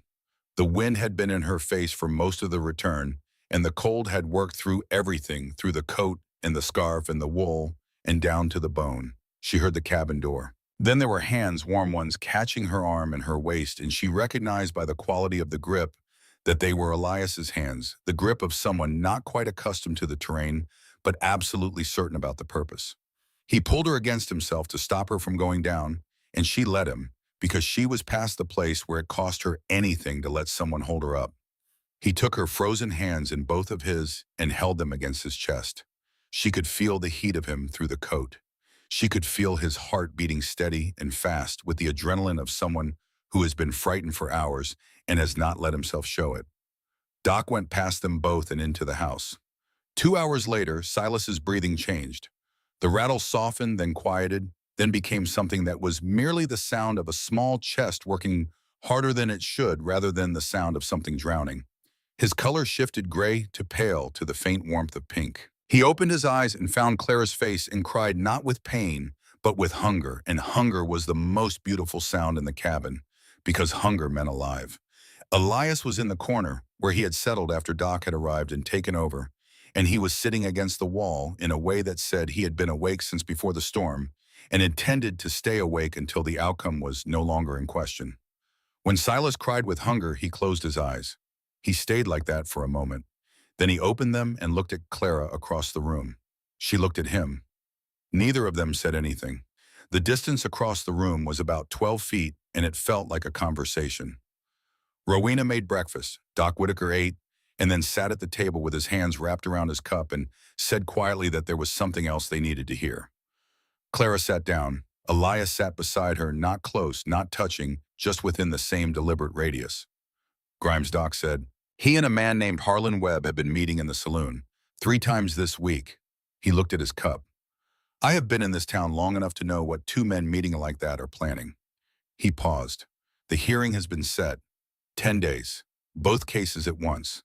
The wind had been in her face for most of the return, and the cold had worked through everything, through the coat and the scarf and the wool, and down to the bone. She heard the cabin door. Then there were hands, warm ones, catching her arm and her waist, and she recognized by the quality of the grip that they were Elias's hands, the grip of someone not quite accustomed to the terrain, but absolutely certain about the purpose. He pulled her against himself to stop her from going down, and she let him, because she was past the place where it cost her anything to let someone hold her up. He took her frozen hands in both of his and held them against his chest. She could feel the heat of him through the coat. She could feel his heart beating steady and fast with the adrenaline of someone who has been frightened for hours and has not let himself show it. Doc went past them both and into the house. 2 hours later, Silas's breathing changed. The rattle softened, then quieted, then became something that was merely the sound of a small chest working harder than it should rather than the sound of something drowning. His color shifted gray to pale to the faint warmth of pink. He opened his eyes and found Clara's face and cried not with pain, but with hunger, and hunger was the most beautiful sound in the cabin, because hunger meant alive. Elias was in the corner, where he had settled after Doc had arrived and taken over, and he was sitting against the wall in a way that said he had been awake since before the storm and intended to stay awake until the outcome was no longer in question. When Silas cried with hunger, he closed his eyes. He stayed like that for a moment. Then he opened them and looked at Clara across the room. She looked at him. Neither of them said anything. The distance across the room was about 12 feet, and it felt like a conversation. Rowena made breakfast. Doc Whitaker ate, and then sat at the table with his hands wrapped around his cup and said quietly that there was something else they needed to hear. Clara sat down. Elias sat beside her, not close, not touching, just within the same deliberate radius. Grimes Doc said, "He and a man named Harlan Webb have been meeting in the saloon 3 times this week." He looked at his cup. "I have been in this town long enough to know what 2 men meeting like that are planning." He paused. "The hearing has been set. 10 days. Both cases at once.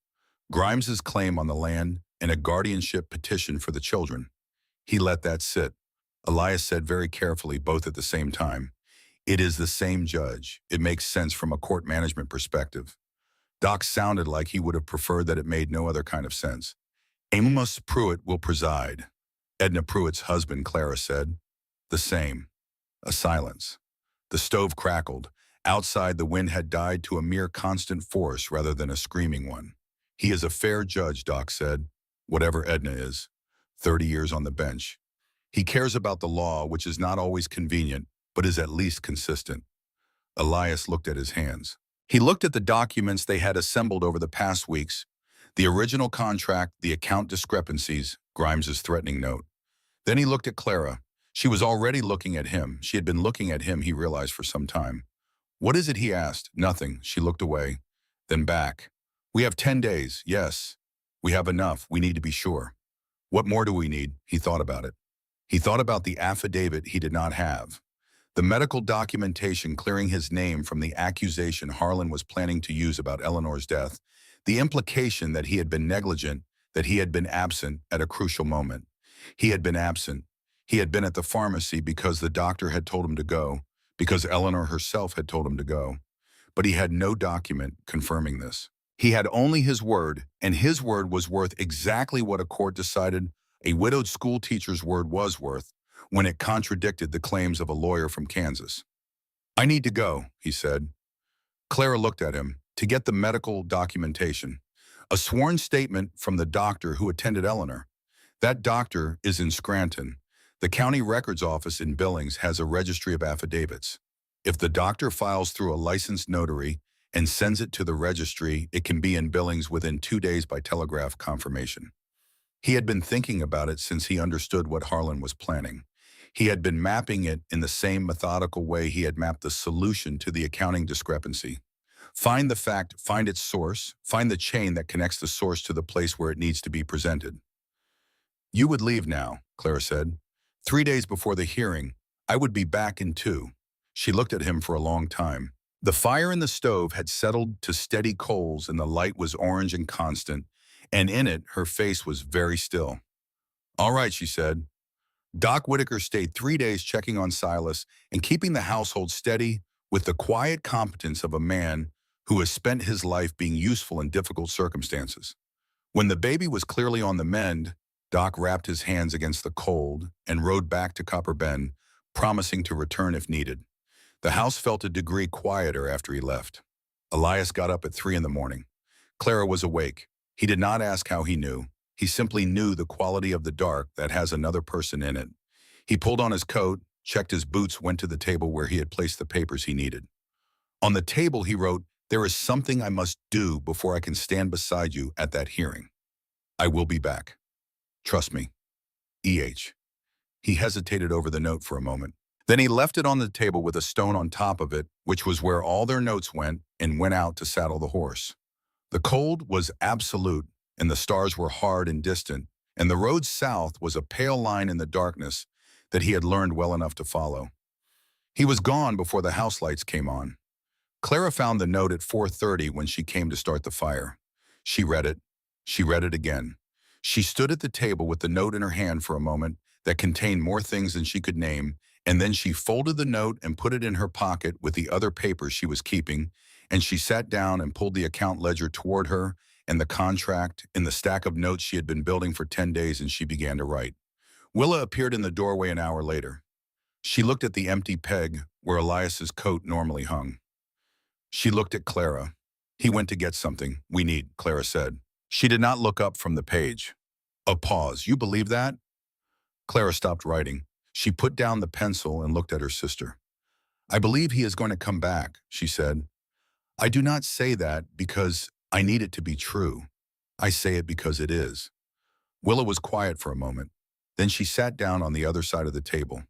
Grimes's claim on the land and a guardianship petition for the children." He let that sit. Elias said very carefully, both at the same time, "It is the same judge. It makes sense from a court management perspective." Doc sounded like he would have preferred that it made no other kind of sense. "Amos Pruitt will preside." Edna Pruitt's husband, Clara said. "The same." A silence. The stove crackled. Outside, the wind had died to a mere constant force rather than a screaming one. "He is a fair judge," Doc said, "whatever Edna is. 30 years on the bench. He cares about the law, which is not always convenient, but is at least consistent." Elias looked at his hands. He looked at the documents they had assembled over the past weeks, the original contract, the account discrepancies, Grimes's threatening note. Then he looked at Clara. She was already looking at him. She had been looking at him, he realized, for some time. "What is it?" he asked. "Nothing." She looked away, then back. "We have 10 days, yes. We have enough. We need to be sure." "What more do we need?" He thought about it. He thought about the affidavit he did not have. The medical documentation clearing his name from the accusation Harlan was planning to use about Eleanor's death, the implication that he had been negligent, that he had been absent at a crucial moment. He had been absent. He had been at the pharmacy because the doctor had told him to go, because Eleanor herself had told him to go. But he had no document confirming this. He had only his word, and his word was worth exactly what a court decided a widowed school teacher's word was worth when it contradicted the claims of a lawyer from Kansas. "I need to go," he said. Clara looked at him. "To get the medical documentation. A sworn statement from the doctor who attended Eleanor. That doctor is in Scranton. The county records office in Billings has a registry of affidavits. If the doctor files through a licensed notary and sends it to the registry, it can be in Billings within 2 days by telegraph confirmation." He had been thinking about it since he understood what Harlan was planning. He had been mapping it in the same methodical way he had mapped the solution to the accounting discrepancy. Find the fact, find its source, find the chain that connects the source to the place where it needs to be presented. "You would leave now," Clara said. 3 days before the hearing, I would be back in 2. She looked at him for a long time. The fire in the stove had settled to steady coals and the light was orange and constant, and in it her face was very still. "All right," she said. Doc Whitaker stayed 3 days checking on Silas and keeping the household steady with the quiet competence of a man who has spent his life being useful in difficult circumstances. When the baby was clearly on the mend, Doc wrapped his hands against the cold and rode back to Copper Bend, promising to return if needed. The house felt a degree quieter after he left. Elias got up at 3 in the morning. Clara was awake. He did not ask how he knew. He simply knew the quality of the dark that has another person in it. He pulled on his coat, checked his boots, went to the table where he had placed the papers he needed. On the table, he wrote, "There is something I must do before I can stand beside you at that hearing. I will be back. Trust me. E.H." He hesitated over the note for a moment. Then he left it on the table with a stone on top of it, which was where all their notes went, and went out to saddle the horse. The cold was absolute, and the stars were hard and distant, and the road south was a pale line in the darkness that he had learned well enough to follow. He was gone before the house lights came on. Clara found the note at 4:30 when she came to start the fire. She read it. She read it again. She stood at the table with the note in her hand for a moment that contained more things than she could name, and then she folded the note and put it in her pocket with the other papers she was keeping, and she sat down and pulled the account ledger toward her and the contract in the stack of notes she had been building for 10 days, and she began to write. Willa appeared in the doorway an hour later. She looked at the empty peg where Elias's coat normally hung. She looked at Clara. He went to get something. We need, Clara said. She did not look up from the page. A pause. You believe that? Clara stopped writing. She put down the pencil and looked at her sister. I believe he is going to come back, she said. I do not say that because I need it to be true. I say it because it is. Willa was quiet for a moment. Then she sat down on the other side of the table.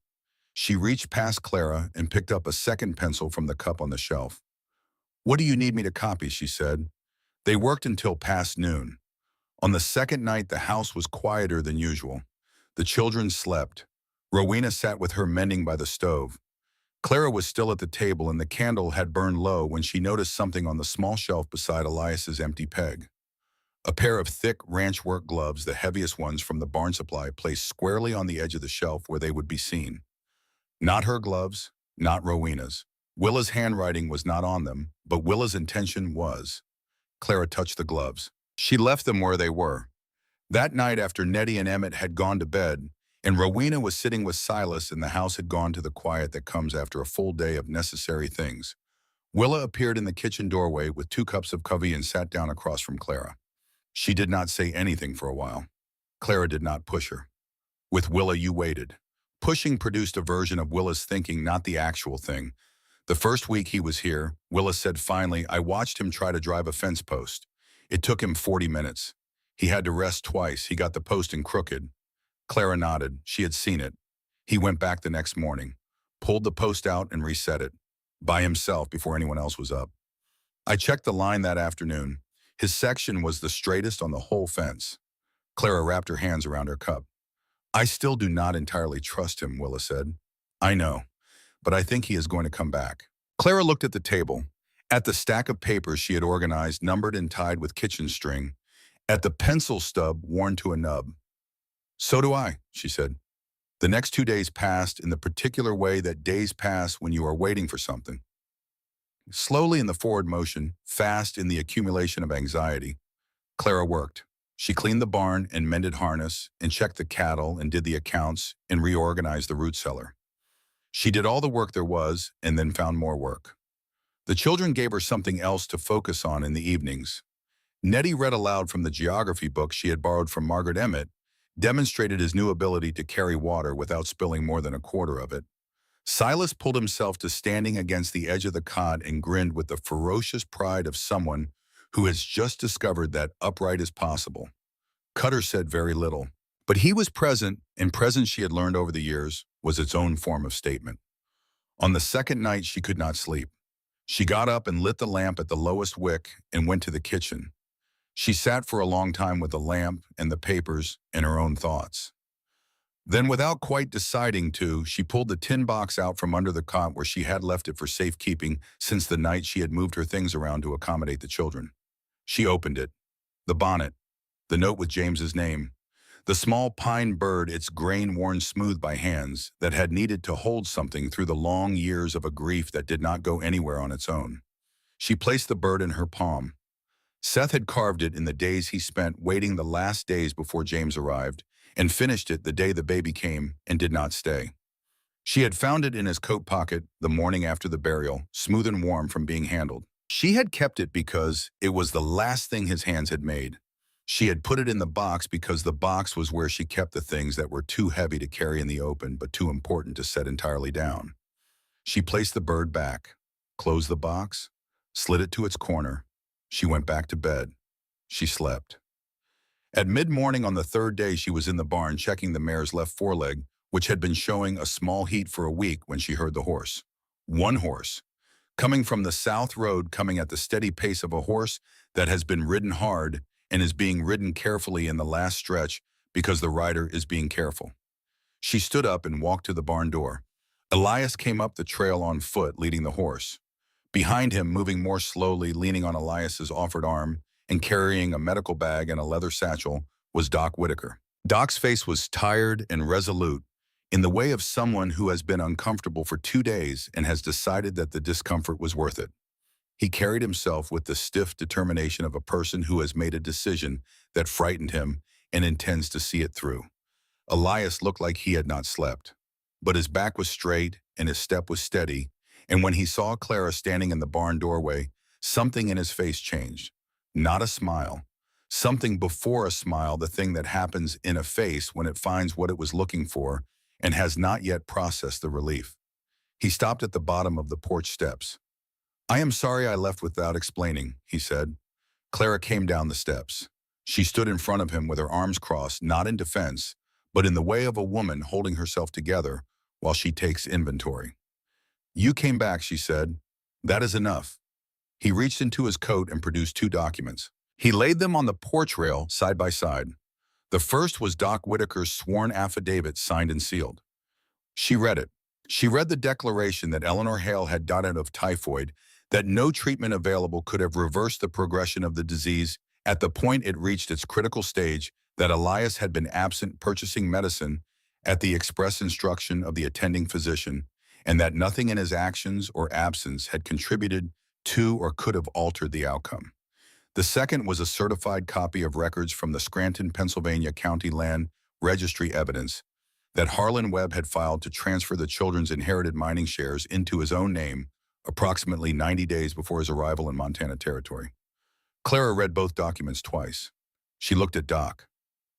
She reached past Clara and picked up a second pencil from the cup on the shelf. What do you need me to copy, she said. They worked until past noon. On the second night, the house was quieter than usual. The children slept. Rowena sat with her mending by the stove. Clara was still at the table and the candle had burned low when she noticed something on the small shelf beside Elias's empty peg. A pair of thick ranch work gloves, the heaviest ones from the barn supply, placed squarely on the edge of the shelf where they would be seen. Not her gloves, not Rowena's. Willa's handwriting was not on them, but Willa's intention was. Clara touched the gloves. She left them where they were. That night, after Nettie and Emmett had gone to bed, and Rowena was sitting with Silas and the house had gone to the quiet that comes after a full day of necessary things, Willa appeared in the kitchen doorway with 2 cups of coffee and sat down across from Clara. She did not say anything for a while. Clara did not push her. With Willa, you waited. Pushing produced a version of Willa's thinking, not the actual thing. The first week he was here, Willa said finally, I watched him try to drive a fence post. It took him 40 minutes. He had to rest twice. He got the post in crooked. Clara nodded. She had seen it. He went back the next morning, pulled the post out and reset it, by himself before anyone else was up. I checked the line that afternoon. His section was the straightest on the whole fence. Clara wrapped her hands around her cup. I still do not entirely trust him, Willa said. I know, but I think he is going to come back. Clara looked at the table, at the stack of papers she had organized, numbered and tied with kitchen string, at the pencil stub worn to a nub. So do I, she said. The next 2 days passed in the particular way that days pass when you are waiting for something. Slowly in the forward motion, fast in the accumulation of anxiety, Clara worked. She cleaned the barn and mended harness and checked the cattle and did the accounts and reorganized the root cellar. She did all the work there was and then found more work. The children gave her something else to focus on in the evenings. Nettie read aloud from the geography book she had borrowed from Margaret Emmett, demonstrated his new ability to carry water without spilling more than a quarter of it. Silas pulled himself to standing against the edge of the cot and grinned with the ferocious pride of someone who has just discovered that upright is possible. Cutter said very little, but he was present, and presence she had learned over the years was its own form of statement. On the second night, she could not sleep. She got up and lit the lamp at the lowest wick and went to the kitchen. She sat for a long time with the lamp and the papers and her own thoughts. Then, without quite deciding to, she pulled the tin box out from under the cot where she had left it for safekeeping since the night she had moved her things around to accommodate the children. She opened it. The bonnet, the note with James's name, the small pine bird, its grain worn smooth by hands that had needed to hold something through the long years of a grief that did not go anywhere on its own. She placed the bird in her palm. Seth had carved it in the days he spent waiting the last days before James arrived, and finished it the day the baby came and did not stay. She had found it in his coat pocket the morning after the burial, smooth and warm from being handled. She had kept it because it was the last thing his hands had made. She had put it in the box because the box was where she kept the things that were too heavy to carry in the open but too important to set entirely down. She placed the bird back, closed the box, slid it to its corner. She went back to bed. She slept. At mid-morning on the third day, she was in the barn checking the mare's left foreleg, which had been showing a small heat for a week when she heard the horse. One horse. Coming from the south road, coming at the steady pace of a horse that has been ridden hard and is being ridden carefully in the last stretch because the rider is being careful. She stood up and walked to the barn door. Elias came up the trail on foot, leading the horse. Behind him, moving more slowly, leaning on Elias's offered arm and carrying a medical bag and a leather satchel, was Doc Whitaker. Doc's face was tired and resolute, in the way of someone who has been uncomfortable for 2 days and has decided that the discomfort was worth it. He carried himself with the stiff determination of a person who has made a decision that frightened him and intends to see it through. Elias looked like he had not slept, but his back was straight and his step was steady, and when he saw Clara standing in the barn doorway, something in his face changed. Not a smile. Something before a smile, the thing that happens in a face when it finds what it was looking for and has not yet processed the relief. He stopped at the bottom of the porch steps. "I am sorry I left without explaining," he said. Clara came down the steps. She stood in front of him with her arms crossed, not in defense, but in the way of a woman holding herself together while she takes inventory. "You came back," she said. "That is enough." He reached into his coat and produced 2 documents. He laid them on the porch rail side by side. The first was Doc Whitaker's sworn affidavit, signed and sealed. She read it. She read the declaration that Eleanor Hale had died of typhoid, that no treatment available could have reversed the progression of the disease at the point it reached its critical stage, that Elias had been absent purchasing medicine at the express instruction of the attending physician, and that nothing in his actions or absence had contributed to or could have altered the outcome. The second was a certified copy of records from the Scranton, Pennsylvania County Land Registry evidence that Harlan Webb had filed to transfer the children's inherited mining shares into his own name approximately 90 days before his arrival in Montana Territory. Clara read both documents twice. She looked at Doc.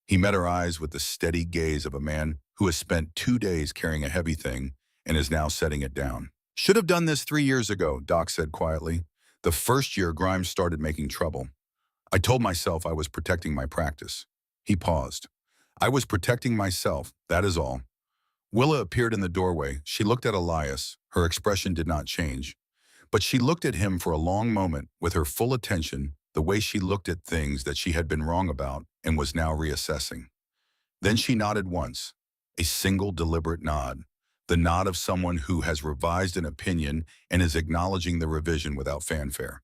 He met her eyes with the steady gaze of a man who has spent 2 days carrying a heavy thing and is now setting it down. "Should have done this 3 years ago," Doc said quietly. "The first year Grimes started making trouble. I told myself I was protecting my practice." He paused. "I was protecting myself, that is all." Willa appeared in the doorway. She looked at Elias. Her expression did not change. But she looked at him for a long moment with her full attention, the way she looked at things that she had been wrong about and was now reassessing. Then she nodded once, a single deliberate nod, the nod of someone who has revised an opinion and is acknowledging the revision without fanfare.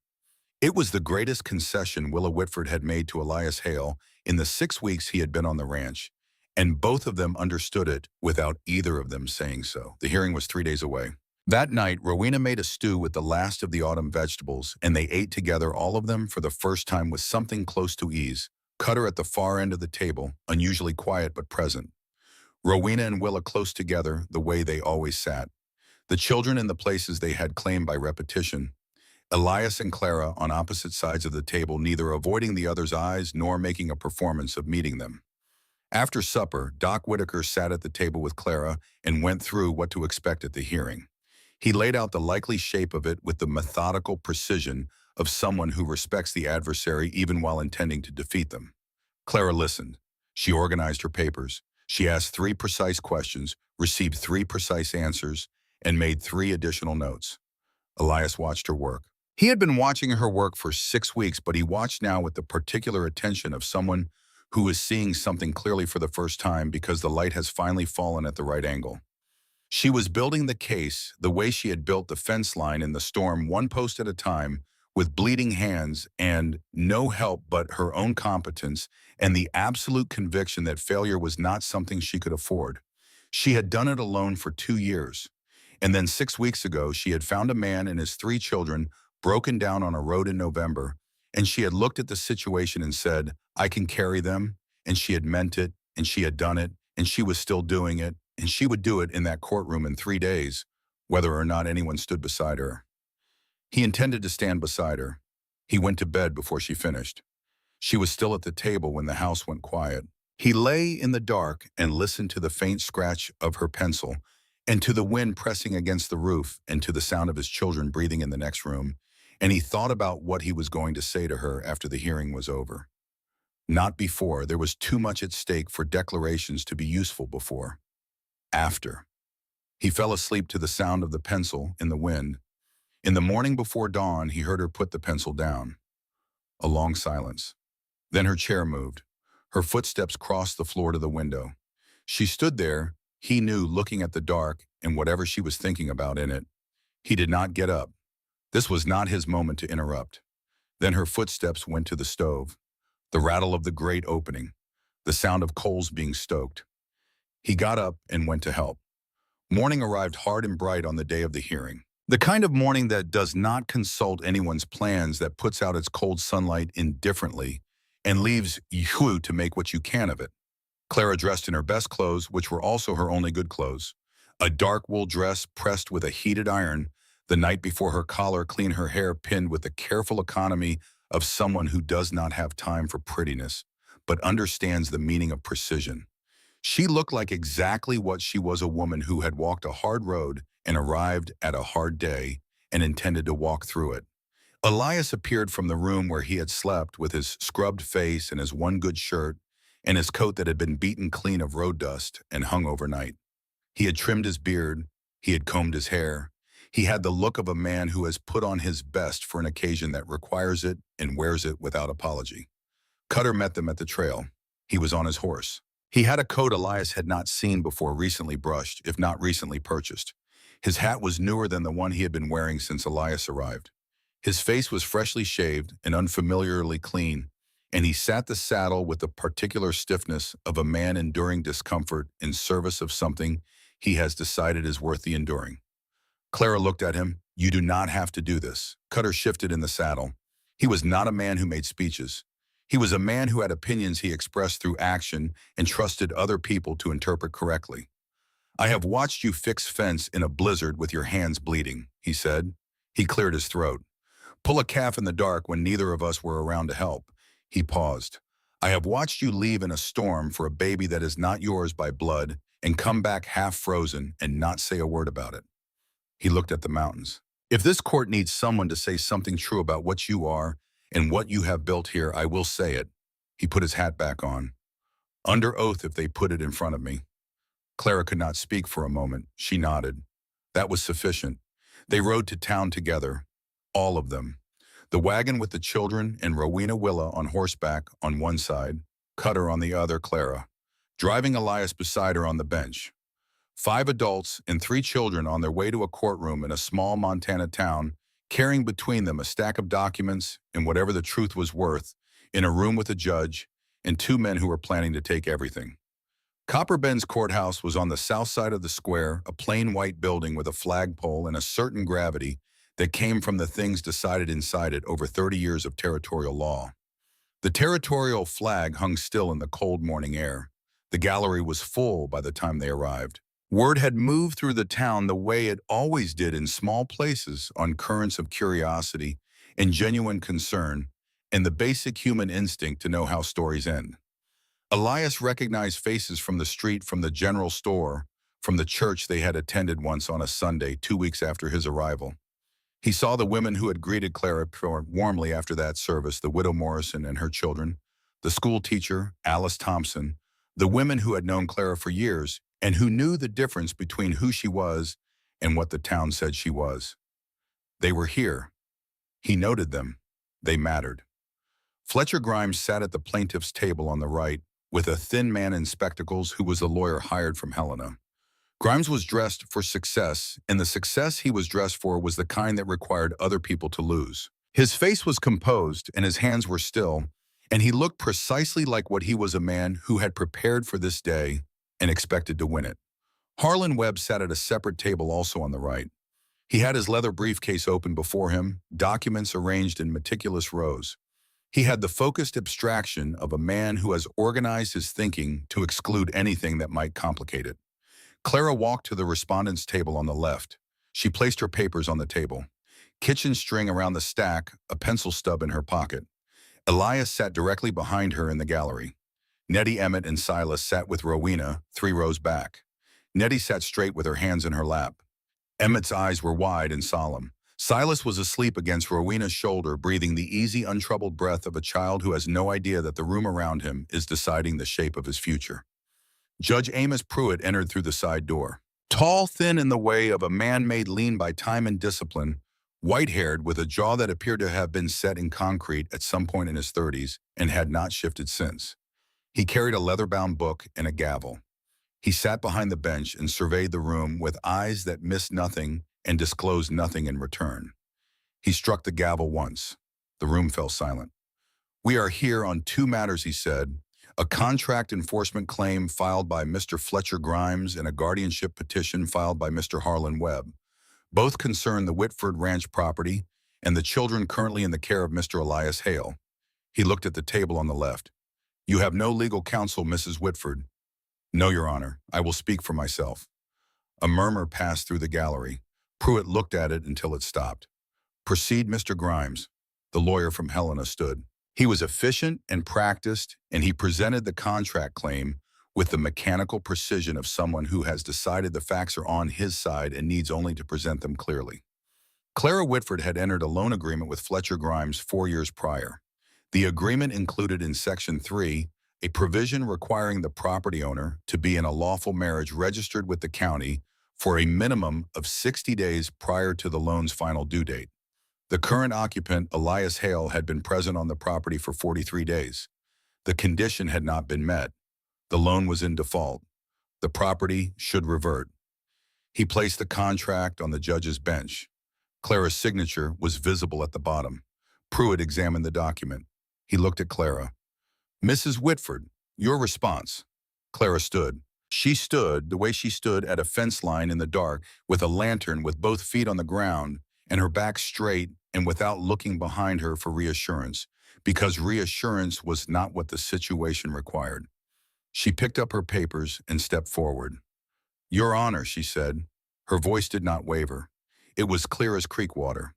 It was the greatest concession Willa Whitford had made to Elias Hale in the 6 weeks he had been on the ranch, and both of them understood it without either of them saying so. The hearing was 3 days away. That night, Rowena made a stew with the last of the autumn vegetables, and they ate together, all of them, for the first time with something close to ease. Cutter at the far end of the table, unusually quiet but present. Rowena and Willa close together, the way they always sat. The children in the places they had claimed by repetition. Elias and Clara on opposite sides of the table, neither avoiding the other's eyes nor making a performance of meeting them. After supper, Doc Whitaker sat at the table with Clara and went through what to expect at the hearing. He laid out the likely shape of it with the methodical precision of someone who respects the adversary even while intending to defeat them. Clara listened. She organized her papers. She asked 3 precise questions, received 3 precise answers, and made 3 additional notes. Elias watched her work. He had been watching her work for 6 weeks, but he watched now with the particular attention of someone who is seeing something clearly for the first time because the light has finally fallen at the right angle. She was building the case the way she had built the fence line in the storm, one post at a time, with bleeding hands and no help but her own competence and the absolute conviction that failure was not something she could afford. She had done it alone for 2 years. And then 6 weeks ago, she had found a man and his 3 children broken down on a road in November, and she had looked at the situation and said, "I can carry them," and she had meant it, and she had done it, and she was still doing it, and she would do it in that courtroom in 3 days, whether or not anyone stood beside her. He intended to stand beside her. He went to bed before she finished. She was still at the table when the house went quiet. He lay in the dark and listened to the faint scratch of her pencil and to the wind pressing against the roof and to the sound of his children breathing in the next room, and he thought about what he was going to say to her after the hearing was over. Not before. There was too much at stake for declarations to be useful before. After. He fell asleep to the sound of the pencil in the wind. In the morning before dawn, he heard her put the pencil down. A long silence. Then her chair moved. Her footsteps crossed the floor to the window. She stood there, he knew, looking at the dark and whatever she was thinking about in it. He did not get up. This was not his moment to interrupt. Then her footsteps went to the stove. The rattle of the grate opening. The sound of coals being stoked. He got up and went to help. Morning arrived hard and bright on the day of the hearing. The kind of morning that does not consult anyone's plans, that puts out its cold sunlight indifferently and leaves you to make what you can of it. Clara, dressed in her best clothes, which were also her only good clothes, a dark wool dress pressed with a heated iron, the night before her collar clean, her hair pinned with the careful economy of someone who does not have time for prettiness, but understands the meaning of precision. She looked like exactly what she was, a woman who had walked a hard road and arrived at a hard day and intended to walk through it. Elias appeared from the room where he had slept with his scrubbed face and his one good shirt and his coat that had been beaten clean of road dust and hung overnight. He had trimmed his beard. He had combed his hair. He had the look of a man who has put on his best for an occasion that requires it and wears it without apology. Cutter met them at the trail. He was on his horse. He had a coat Elias had not seen before, recently brushed, if not recently purchased. His hat was newer than the one he had been wearing since Elias arrived. His face was freshly shaved and unfamiliarly clean, and he sat the saddle with the particular stiffness of a man enduring discomfort in service of something he has decided is worth the enduring. Clara looked at him. "You do not have to do this." Cutter shifted in the saddle. He was not a man who made speeches. He was a man who had opinions he expressed through action and trusted other people to interpret correctly. "I have watched you fix fence in a blizzard with your hands bleeding," he said. He cleared his throat. "Pull a calf in the dark when neither of us were around to help." He paused. "I have watched you leave in a storm for a baby that is not yours by blood and come back half frozen and not say a word about it." He looked at the mountains. "If this court needs someone to say something true about what you are and what you have built here, I will say it." He put his hat back on. "Under oath if they put it in front of me." Clara could not speak for a moment. She nodded. That was sufficient. They rode to town together. All of them. The wagon with the children and Rowena Willa on horseback on one side, Cutter on the other, Clara, driving Elias beside her on the bench. 5 adults and 3 children on their way to a courtroom in a small Montana town, carrying between them a stack of documents and whatever the truth was worth, in a room with a judge and 2 men who were planning to take everything. Copper Bend's courthouse was on the south side of the square, a plain white building with a flagpole and a certain gravity that came from the things decided inside it over 30 years of territorial law. The territorial flag hung still in the cold morning air. The gallery was full by the time they arrived. Word had moved through the town the way it always did in small places, on currents of curiosity and genuine concern and the basic human instinct to know how stories end. Elias recognized faces from the street, from the general store, from the church they had attended once on a Sunday 2 weeks after his arrival. He saw the women who had greeted Clara warmly after that service, the widow Morrison and her children, the school teacher, Alice Thompson, the women who had known Clara for years and who knew the difference between who she was and what the town said she was. They were here. He noted them. They mattered. Fletcher Grimes sat at the plaintiff's table on the right, with a thin man in spectacles who was the lawyer hired from Helena. Grimes was dressed for success, and the success he was dressed for was the kind that required other people to lose. His face was composed, and his hands were still, and he looked precisely like what he was, a man who had prepared for this day and expected to win it. Harlan Webb sat at a separate table also on the right. He had his leather briefcase open before him, documents arranged in meticulous rows. He had the focused abstraction of a man who has organized his thinking to exclude anything that might complicate it. Clara walked to the respondent's table on the left. She placed her papers on the table. Kitchen string around the stack, a pencil stub in her pocket. Elias sat directly behind her in the gallery. Nettie, Emmett, and Silas sat with Rowena 3 rows back. Nettie sat straight with her hands in her lap. Emmett's eyes were wide and solemn. Silas was asleep against Rowena's shoulder, breathing the easy, untroubled breath of a child who has no idea that the room around him is deciding the shape of his future. Judge Amos Pruitt entered through the side door. Tall, thin, in the way of a man made lean by time and discipline, white-haired with a jaw that appeared to have been set in concrete at some point in his 30s and had not shifted since. He carried a leather-bound book and a gavel. He sat behind the bench and surveyed the room with eyes that missed nothing and disclosed nothing in return. He struck the gavel once. The room fell silent. "We are here on two matters," he said. "A contract enforcement claim filed by Mr. Fletcher Grimes and a guardianship petition filed by Mr. Harlan Webb. Both concern the Whitford Ranch property and the children currently in the care of Mr. Elias Hale." He looked at the table on the left. "You have no legal counsel, Mrs. Whitford." "No, Your Honor. I will speak for myself." A murmur passed through the gallery. Pruitt looked at it until it stopped. "Proceed, Mr. Grimes." The lawyer from Helena stood. He was efficient and practiced, and he presented the contract claim with the mechanical precision of someone who has decided the facts are on his side and needs only to present them clearly. Clara Whitford had entered a loan agreement with Fletcher Grimes 4 years prior. The agreement included in Section 3 a provision requiring the property owner to be in a lawful marriage registered with the county for a minimum of 60 days prior to the loan's final due date. The current occupant, Elias Hale, had been present on the property for 43 days. The condition had not been met. The loan was in default. The property should revert. He placed the contract on the judge's bench. Clara's signature was visible at the bottom. Pruitt examined the document. He looked at Clara. "Mrs. Whitford, your response." Clara stood. She stood the way she stood at a fence line in the dark with a lantern with both feet on the ground and her back straight and without looking behind her for reassurance, because reassurance was not what the situation required. She picked up her papers and stepped forward. "Your Honor," she said. Her voice did not waver. It was clear as creek water.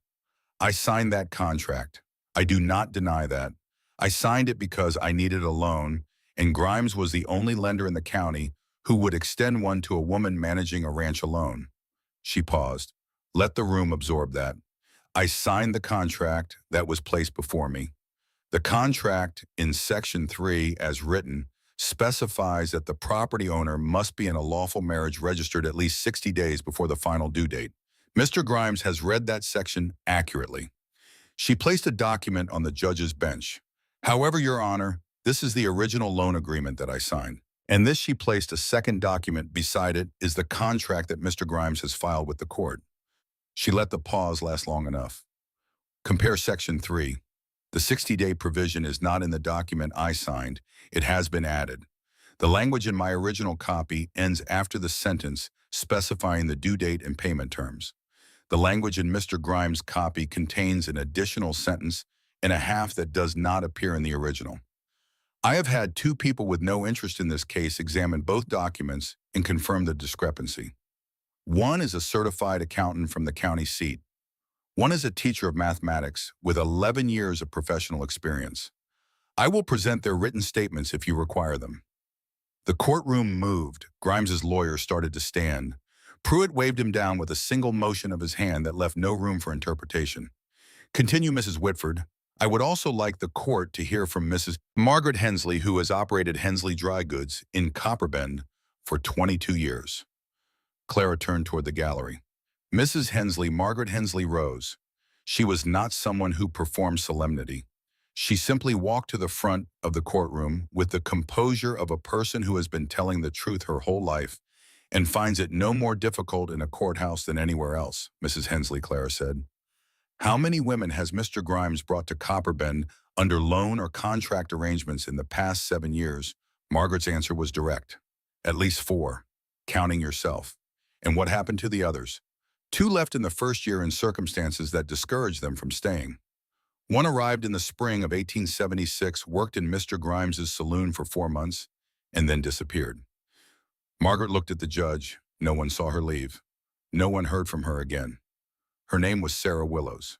"I signed that contract. I do not deny that. I signed it because I needed a loan, and Grimes was the only lender in the county who would extend one to a woman managing a ranch alone." She paused. "Let the room absorb that. I signed the contract that was placed before me. The contract in Section 3, as written, specifies that the property owner must be in a lawful marriage registered at least 60 days before the final due date. Mr. Grimes has read that section accurately." She placed a document on the judge's bench. "However, Your Honor, this is the original loan agreement that I signed. And this," she placed a second document beside it, "is the contract that Mr. Grimes has filed with the court." She let the pause last long enough. "Compare Section 3. The 60-day provision is not in the document I signed. It has been added. The language in my original copy ends after the sentence specifying the due date and payment terms. The language in Mr. Grimes' copy contains an additional sentence and a half that does not appear in the original. I have had 2 people with no interest in this case examine both documents and confirm the discrepancy. One is a certified accountant from the county seat. One is a teacher of mathematics with 11 years of professional experience. I will present their written statements if you require them." The courtroom moved. Grimes's lawyer started to stand. Pruitt waved him down with a single motion of his hand that left no room for interpretation. "Continue, Mrs. Whitford. I would also like the court to hear from Mrs. Margaret Hensley, who has operated Hensley Dry Goods in Copperbend for 22 years. Clara turned toward the gallery. Mrs. Hensley, Margaret Hensley, rose. She was not someone who performed solemnity. She simply walked to the front of the courtroom with the composure of a person who has been telling the truth her whole life and finds it no more difficult in a courthouse than anywhere else. "Mrs. Hensley," Clara said, "how many women has Mr. Grimes brought to Copperbend under loan or contract arrangements in the past 7 years?" Margaret's answer was direct. "At least 4, counting yourself." "And what happened to the others?" "2 left in the first year in circumstances that discouraged them from staying. One arrived in the spring of 1876, worked in Mr. Grimes's saloon for 4 months, and then disappeared." Margaret looked at the judge. No one saw her leave. No one heard from her again. Her name was Sarah Willows.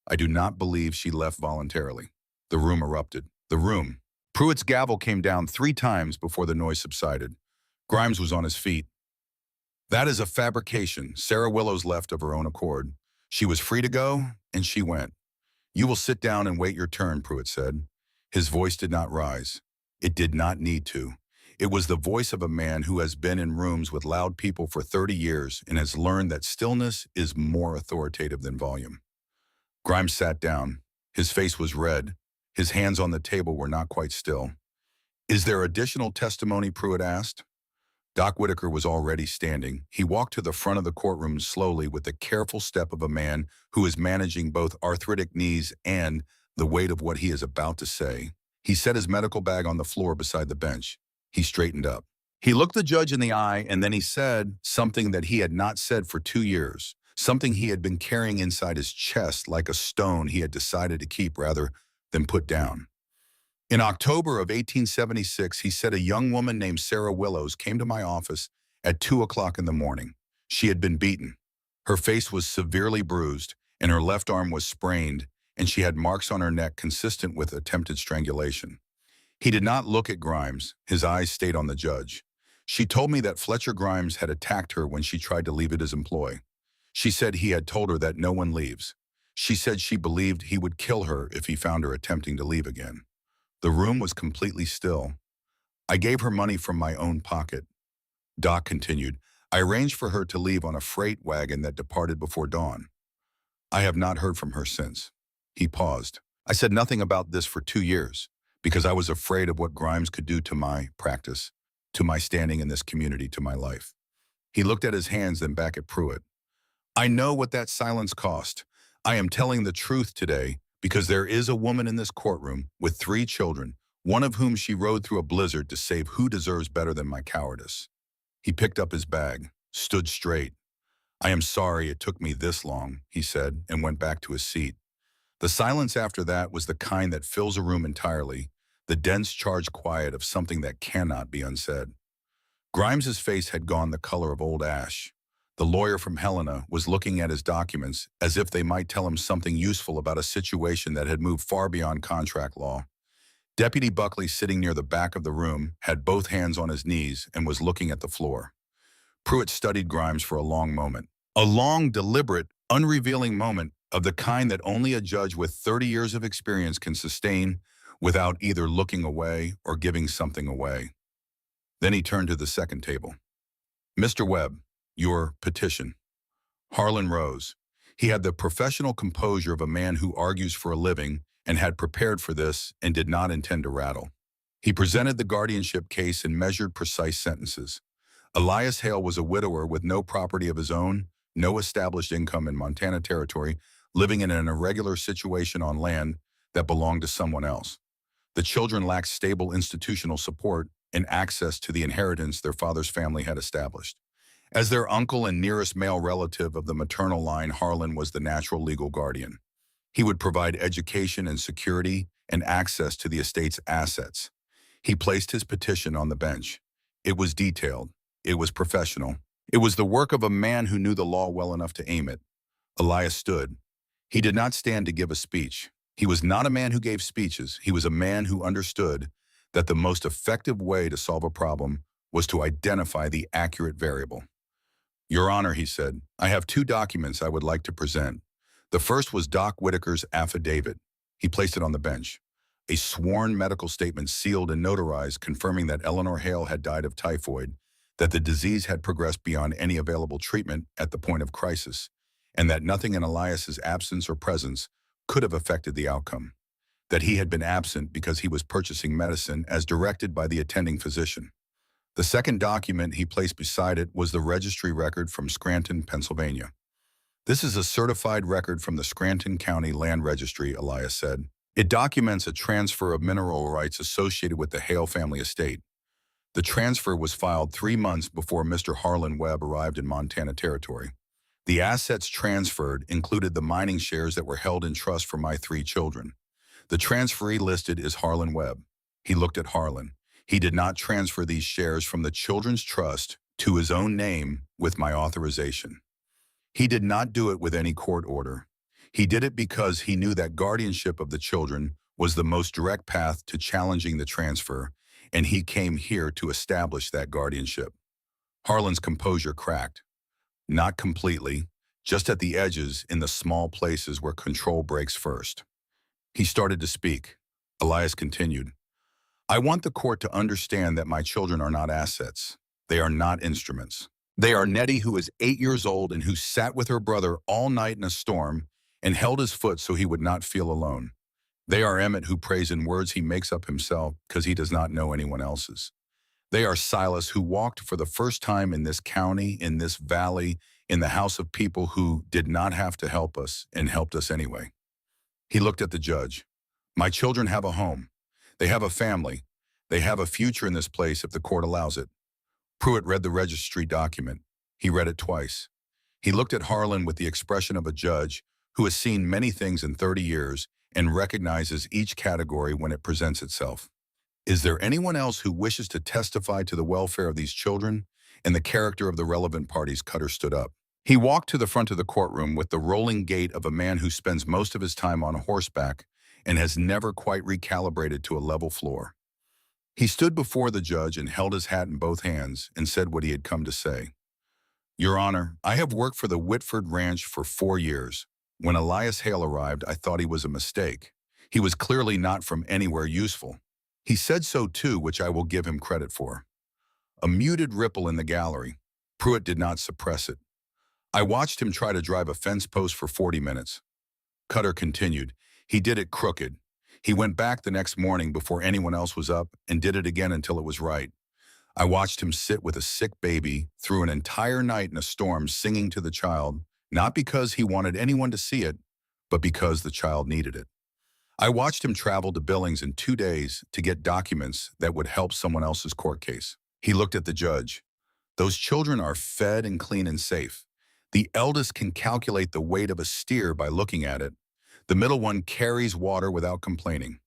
I do not believe she left voluntarily. The room erupted. The room. Pruitt's gavel came down 3 times before the noise subsided. Grimes was on his feet. "That is a fabrication. Sarah Willows left of her own accord. She was free to go, and she went." "You will sit down and wait your turn," Pruitt said. His voice did not rise. It did not need to. It was the voice of a man who has been in rooms with loud people for 30 years and has learned that stillness is more authoritative than volume. Grimes sat down. His face was red. His hands on the table were not quite still. Is there additional testimony, Pruitt asked. Doc Whitaker was already standing. He walked to the front of the courtroom slowly with the careful step of a man who is managing both arthritic knees and the weight of what he is about to say. He set his medical bag on the floor beside the bench. He straightened up. He looked the judge in the eye, and then he said something that he had not said for 2 years, something he had been carrying inside his chest like a stone he had decided to keep rather than put down. In October of 1876, he said a young woman named Sarah Willows came to my office at 2 o'clock in the morning. She had been beaten. Her face was severely bruised, and her left arm was sprained, and she had marks on her neck consistent with attempted strangulation. He did not look at Grimes. His eyes stayed on the judge. She told me that Fletcher Grimes had attacked her when she tried to leave at his employ. She said he had told her that no one leaves. She said she believed he would kill her if he found her attempting to leave again. The room was completely still. I gave her money from my own pocket. Doc continued, I arranged for her to leave on a freight wagon that departed before dawn. I have not heard from her since. He paused. I said nothing about this for 2 years because I was afraid of what Grimes could do to my practice, to my standing in this community, to my life. He looked at his hands, then back at Pruitt. I know what that silence cost. I am telling the truth today because there is a woman in this courtroom with 3 children, one of whom she rode through a blizzard to save. Who deserves better than my cowardice? He picked up his bag, stood straight. I am sorry it took me this long, he said, and went back to his seat. The silence after that was the kind that fills a room entirely, the dense charged quiet of something that cannot be unsaid. Grimes's face had gone the color of old ash. The lawyer from Helena was looking at his documents as if they might tell him something useful about a situation that had moved far beyond contract law. Deputy Buckley, sitting near the back of the room, had both hands on his knees and was looking at the floor. Pruitt studied Grimes for a long moment. A long, deliberate, unrevealing moment of the kind that only a judge with 30 years of experience can sustain without either looking away or giving something away. Then he turned to the second table. Mr. Webb, your petition. Harlan rose. He had the professional composure of a man who argues for a living and had prepared for this and did not intend to rattle. He presented the guardianship case in measured, precise sentences. Elias Hale was a widower with no property of his own, no established income in Montana Territory, living in an irregular situation on land that belonged to someone else. The children lacked stable institutional support and access to the inheritance their father's family had established. As their uncle and nearest male relative of the maternal line, Harlan was the natural legal guardian. He would provide education and security and access to the estate's assets. He placed his petition on the bench. It was detailed. It was professional. It was the work of a man who knew the law well enough to aim it. Elias stood. He did not stand to give a speech. He was not a man who gave speeches. He was a man who understood that the most effective way to solve a problem was to identify the accurate variable. Your Honor, he said, I have 2 documents I would like to present. The first was Doc Whitaker's affidavit. He placed it on the bench. A sworn medical statement sealed and notarized confirming that Eleanor Hale had died of typhoid, that the disease had progressed beyond any available treatment at the point of crisis, and that nothing in Elias's absence or presence could have affected the outcome, that he had been absent because he was purchasing medicine as directed by the attending physician. The second document he placed beside it was the registry record from Scranton, Pennsylvania. This is a certified record from the Scranton County Land Registry, Elias said. It documents a transfer of mineral rights associated with the Hale family estate. The transfer was filed 3 months before Mr. Harlan Webb arrived in Montana Territory. The assets transferred included the mining shares that were held in trust for my 3 children. The transferee listed is Harlan Webb. He looked at Harlan. He did not transfer these shares from the children's trust to his own name with my authorization. He did not do it with any court order. He did it because he knew that guardianship of the children was the most direct path to challenging the transfer, and he came here to establish that guardianship. Harlan's composure cracked. Not completely, just at the edges in the small places where control breaks first. He started to speak. Elias continued. I want the court to understand that my children are not assets. They are not instruments. They are Nettie, who is 8 years old and who sat with her brother all night in a storm and held his foot so he would not feel alone. They are Emmett, who prays in words he makes up himself because he does not know anyone else's. They are Silas, who walked for the first time in this county, in this valley, in the house of people who did not have to help us and helped us anyway. He looked at the judge. My children have a home. They have a family. They have a future in this place if the court allows it. Pruitt read the registry document. He read it twice. He looked at Harlan with the expression of a judge who has seen many things in 30 years and recognizes each category when it presents itself. Is there anyone else who wishes to testify to the welfare of these children and the character of the relevant parties? Cutter stood up. He walked to the front of the courtroom with the rolling gait of a man who spends most of his time on horseback and has never quite recalibrated to a level floor. He stood before the judge and held his hat in both hands and said what he had come to say. Your Honor, I have worked for the Whitford Ranch for 4 years. When Elias Hale arrived, I thought he was a mistake. He was clearly not from anywhere useful. He said so too, which I will give him credit for. A muted ripple in the gallery. Pruitt did not suppress it. I watched him try to drive a fence post for 40 minutes. Cutter continued. He did it crooked. He went back the next morning before anyone else was up and did it again until it was right. I watched him sit with a sick baby through an entire night in a storm singing to the child, not because he wanted anyone to see it, but because the child needed it. I watched him travel to Billings in 2 days to get documents that would help someone else's court case. He looked at the judge. Those children are fed and clean and safe. The eldest can calculate the weight of a steer by looking at it. The middle one carries water without complaining.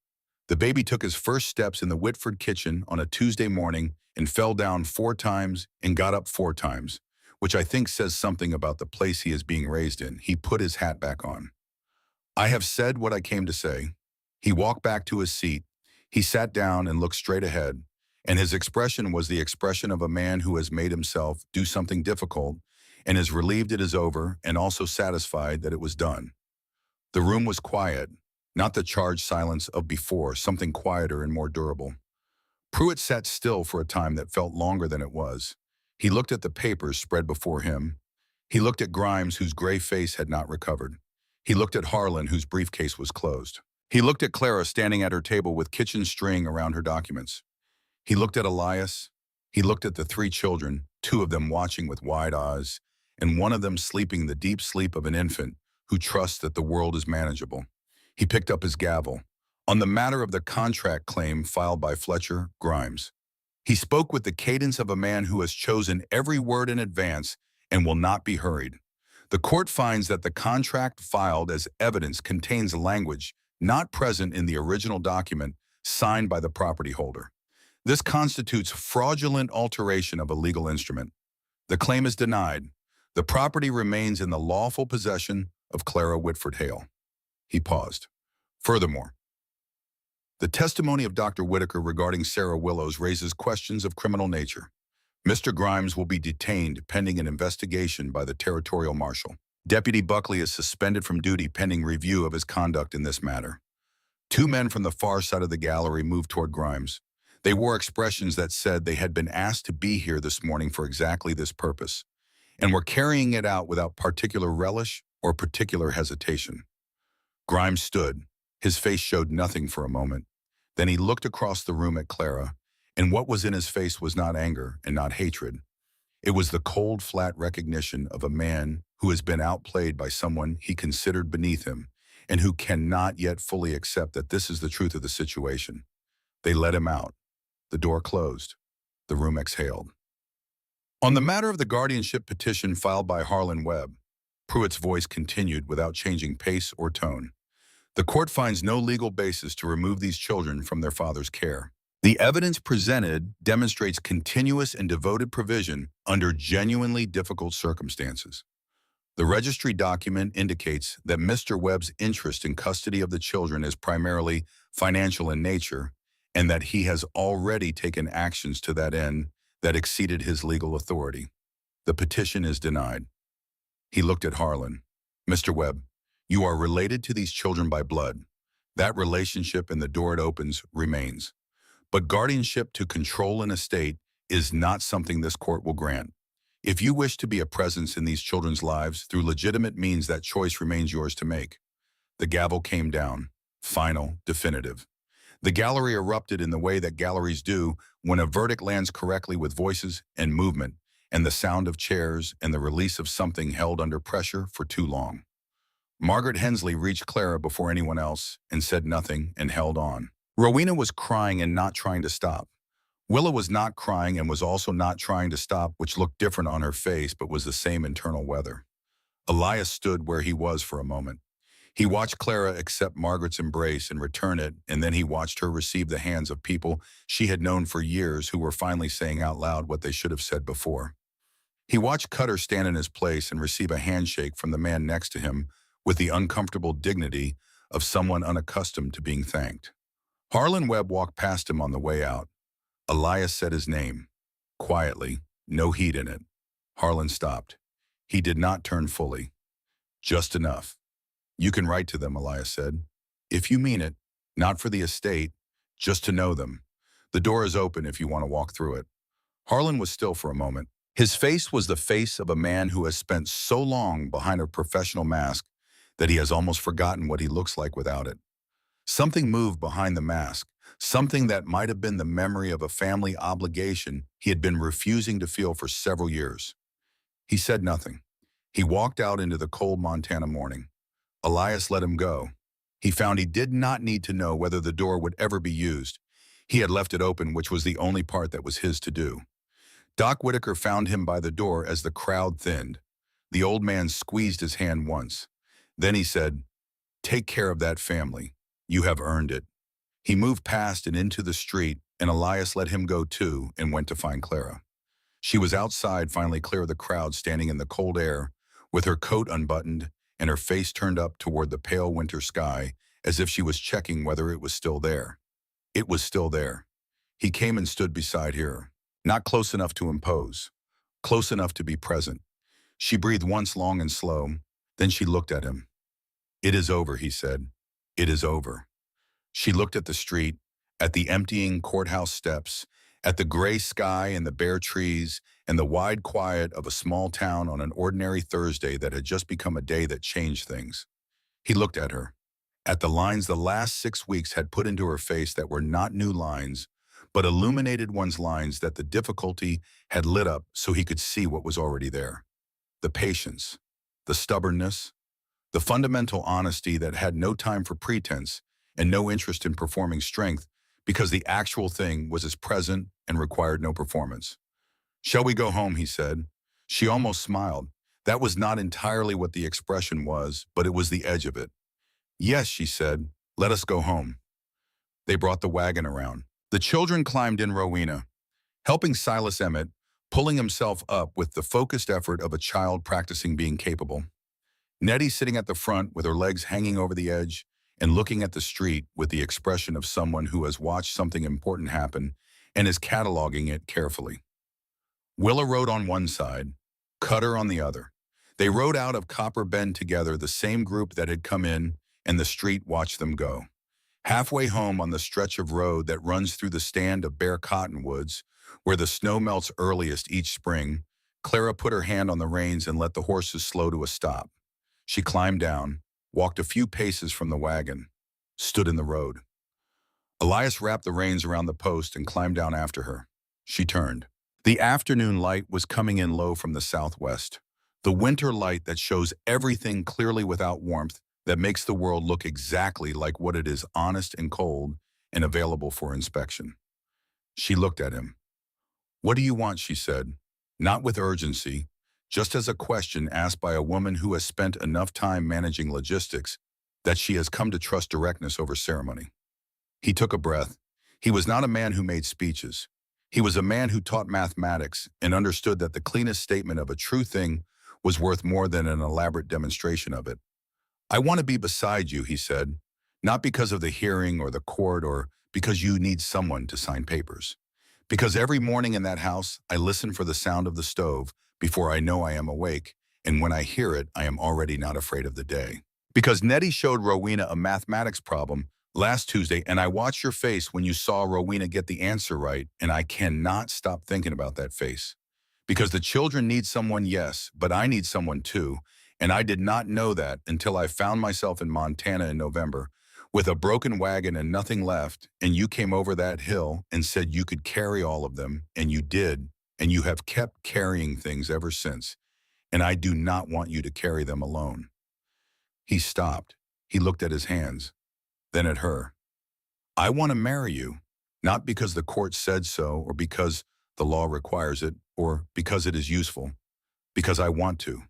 The baby took his first steps in the Whitford kitchen on a Tuesday morning and fell down 4 times and got up 4 times, which I think says something about the place he is being raised in. He put his hat back on. I have said what I came to say. He walked back to his seat. He sat down and looked straight ahead, and his expression was the expression of a man who has made himself do something difficult and is relieved it is over and also satisfied that it was done. The room was quiet, not the charged silence of before, something quieter and more durable. Pruitt sat still for a time that felt longer than it was. He looked at the papers spread before him. He looked at Grimes, whose gray face had not recovered. He looked at Harlan, whose briefcase was closed. He looked at Clara standing at her table with kitchen string around her documents. He looked at Elias. He looked at the 3 children, 2 of them watching with wide eyes, and one of them sleeping the deep sleep of an infant who trusts that the world is manageable. He picked up his gavel. On the matter of the contract claim filed by Fletcher Grimes, he spoke with the cadence of a man who has chosen every word in advance and will not be hurried. The court finds that the contract filed as evidence contains language not present in the original document signed by the property holder. This constitutes fraudulent alteration of a legal instrument. The claim is denied. The property remains in the lawful possession of Clara Whitford Hale. He paused. Furthermore, the testimony of Dr. Whitaker regarding Sarah Willows raises questions of criminal nature. Mr. Grimes will be detained pending an investigation by the territorial marshal. Deputy Buckley is suspended from duty pending review of his conduct in this matter. 2 men from the far side of the gallery moved toward Grimes. They wore expressions that said they had been asked to be here this morning for exactly this purpose, and were carrying it out without particular relish or particular hesitation. Grimes stood. His face showed nothing for a moment. Then he looked across the room at Clara, and what was in his face was not anger and not hatred. It was the cold, flat recognition of a man who has been outplayed by someone he considered beneath him and who cannot yet fully accept that this is the truth of the situation. They let him out. The door closed. The room exhaled. On the matter of the guardianship petition filed by Harlan Webb, Pruitt's voice continued without changing pace or tone. The court finds no legal basis to remove these children from their father's care. The evidence presented demonstrates continuous and devoted provision under genuinely difficult circumstances. The registry document indicates that Mr. Webb's interest in custody of the children is primarily financial in nature, and that he has already taken actions to that end that exceeded his legal authority. The petition is denied. He looked at Harlan. Mr. Webb, you are related to these children by blood. That relationship and the door it opens remains. But guardianship to control an estate is not something this court will grant. If you wish to be a presence in these children's lives through legitimate means, that choice remains yours to make. The gavel came down. Final, definitive. The gallery erupted in the way that galleries do when a verdict lands correctly, with voices and movement and the sound of chairs and the release of something held under pressure for too long. Margaret Hensley reached Clara before anyone else and said nothing and held on. Rowena was crying and not trying to stop. Willa was not crying and was also not trying to stop, which looked different on her face but was the same internal weather. Elias stood where he was for a moment. He watched Clara accept Margaret's embrace and return it, and then he watched her receive the hands of people she had known for years who were finally saying out loud what they should have said before. He watched Cutter stand in his place and receive a handshake from the man next to him with the uncomfortable dignity of someone unaccustomed to being thanked. Harlan Webb walked past him on the way out. Elias said his name. Quietly, no heat in it. Harlan stopped. He did not turn fully. Just enough. You can write to them, Elias said. If you mean it, not for the estate, just to know them. The door is open if you want to walk through it. Harlan was still for a moment. His face was the face of a man who has spent so long behind a professional mask that he has almost forgotten what he looks like without it. Something moved behind the mask, something that might have been the memory of a family obligation he had been refusing to feel for several years. He said nothing. He walked out into the cold Montana morning. Elias let him go. He found he did not need to know whether the door would ever be used. He had left it open, which was the only part that was his to do. Doc Whitaker found him by the door as the crowd thinned. The old man squeezed his hand once. Then he said, "Take care of that family. You have earned it." He moved past and into the street, and Elias let him go too and went to find Clara. She was outside, finally clear of the crowd, standing in the cold air, with her coat unbuttoned and her face turned up toward the pale winter sky, as if she was checking whether it was still there. It was still there. He came and stood beside her, not close enough to impose, close enough to be present. She breathed once long and slow, then she looked at him. "It is over," he said. "It is over." She looked at the street, at the emptying courthouse steps, at the gray sky and the bare trees, and the wide quiet of a small town on an ordinary Thursday that had just become a day that changed things. He looked at her, at the lines the last 6 weeks had put into her face that were not new lines, but illuminated ones, lines that the difficulty had lit up so he could see what was already there. The patience, the stubbornness, the fundamental honesty that had no time for pretense and no interest in performing strength, because the actual thing was as present and required no performance. "Shall we go home?" he said. She almost smiled. That was not entirely what the expression was, but it was the edge of it. "Yes," she said, "let us go home." They brought the wagon around. The children climbed in, Rowena, helping Silas Emmett, pulling himself up with the focused effort of a child practicing being capable. Nettie sitting at the front with her legs hanging over the edge and looking at the street with the expression of someone who has watched something important happen and is cataloging it carefully. Willa rode on one side, Cutter on the other. They rode out of Copper Bend together, the same group that had come in, and the street watched them go. Halfway home on the stretch of road that runs through the stand of bare cottonwoods, where the snow melts earliest each spring, Clara put her hand on the reins and let the horses slow to a stop. She climbed down, walked a few paces from the wagon, stood in the road. Elias wrapped the reins around the post and climbed down after her. She turned. The afternoon light was coming in low from the southwest, the winter light that shows everything clearly without warmth, that makes the world look exactly like what it is, honest and cold and available for inspection. She looked at him. "What do you want?" she said, not with urgency, just as a question asked by a woman who has spent enough time managing logistics that she has come to trust directness over ceremony. He took a breath. He was not a man who made speeches. He was a man who taught mathematics and understood that the cleanest statement of a true thing was worth more than an elaborate demonstration of it. "I want to be beside you," he said, "not because of the hearing or the court or because you need someone to sign papers. Because every morning in that house, I listen for the sound of the stove before I know I am awake, and when I hear it, I am already not afraid of the day. Because Nettie showed Rowena a mathematics problem last Tuesday, and I watched your face when you saw Rowena get the answer right, and I cannot stop thinking about that face. Because the children need someone, yes, but I need someone too. And I did not know that until I found myself in Montana in November with a broken wagon and nothing left, and you came over that hill and said you could carry all of them, and you did, and you have kept carrying things ever since. And I do not want you to carry them alone. He stopped. He looked at his hands, then at her. I want to marry you, not because the court said so or because the law requires it or because it is useful, because I want to,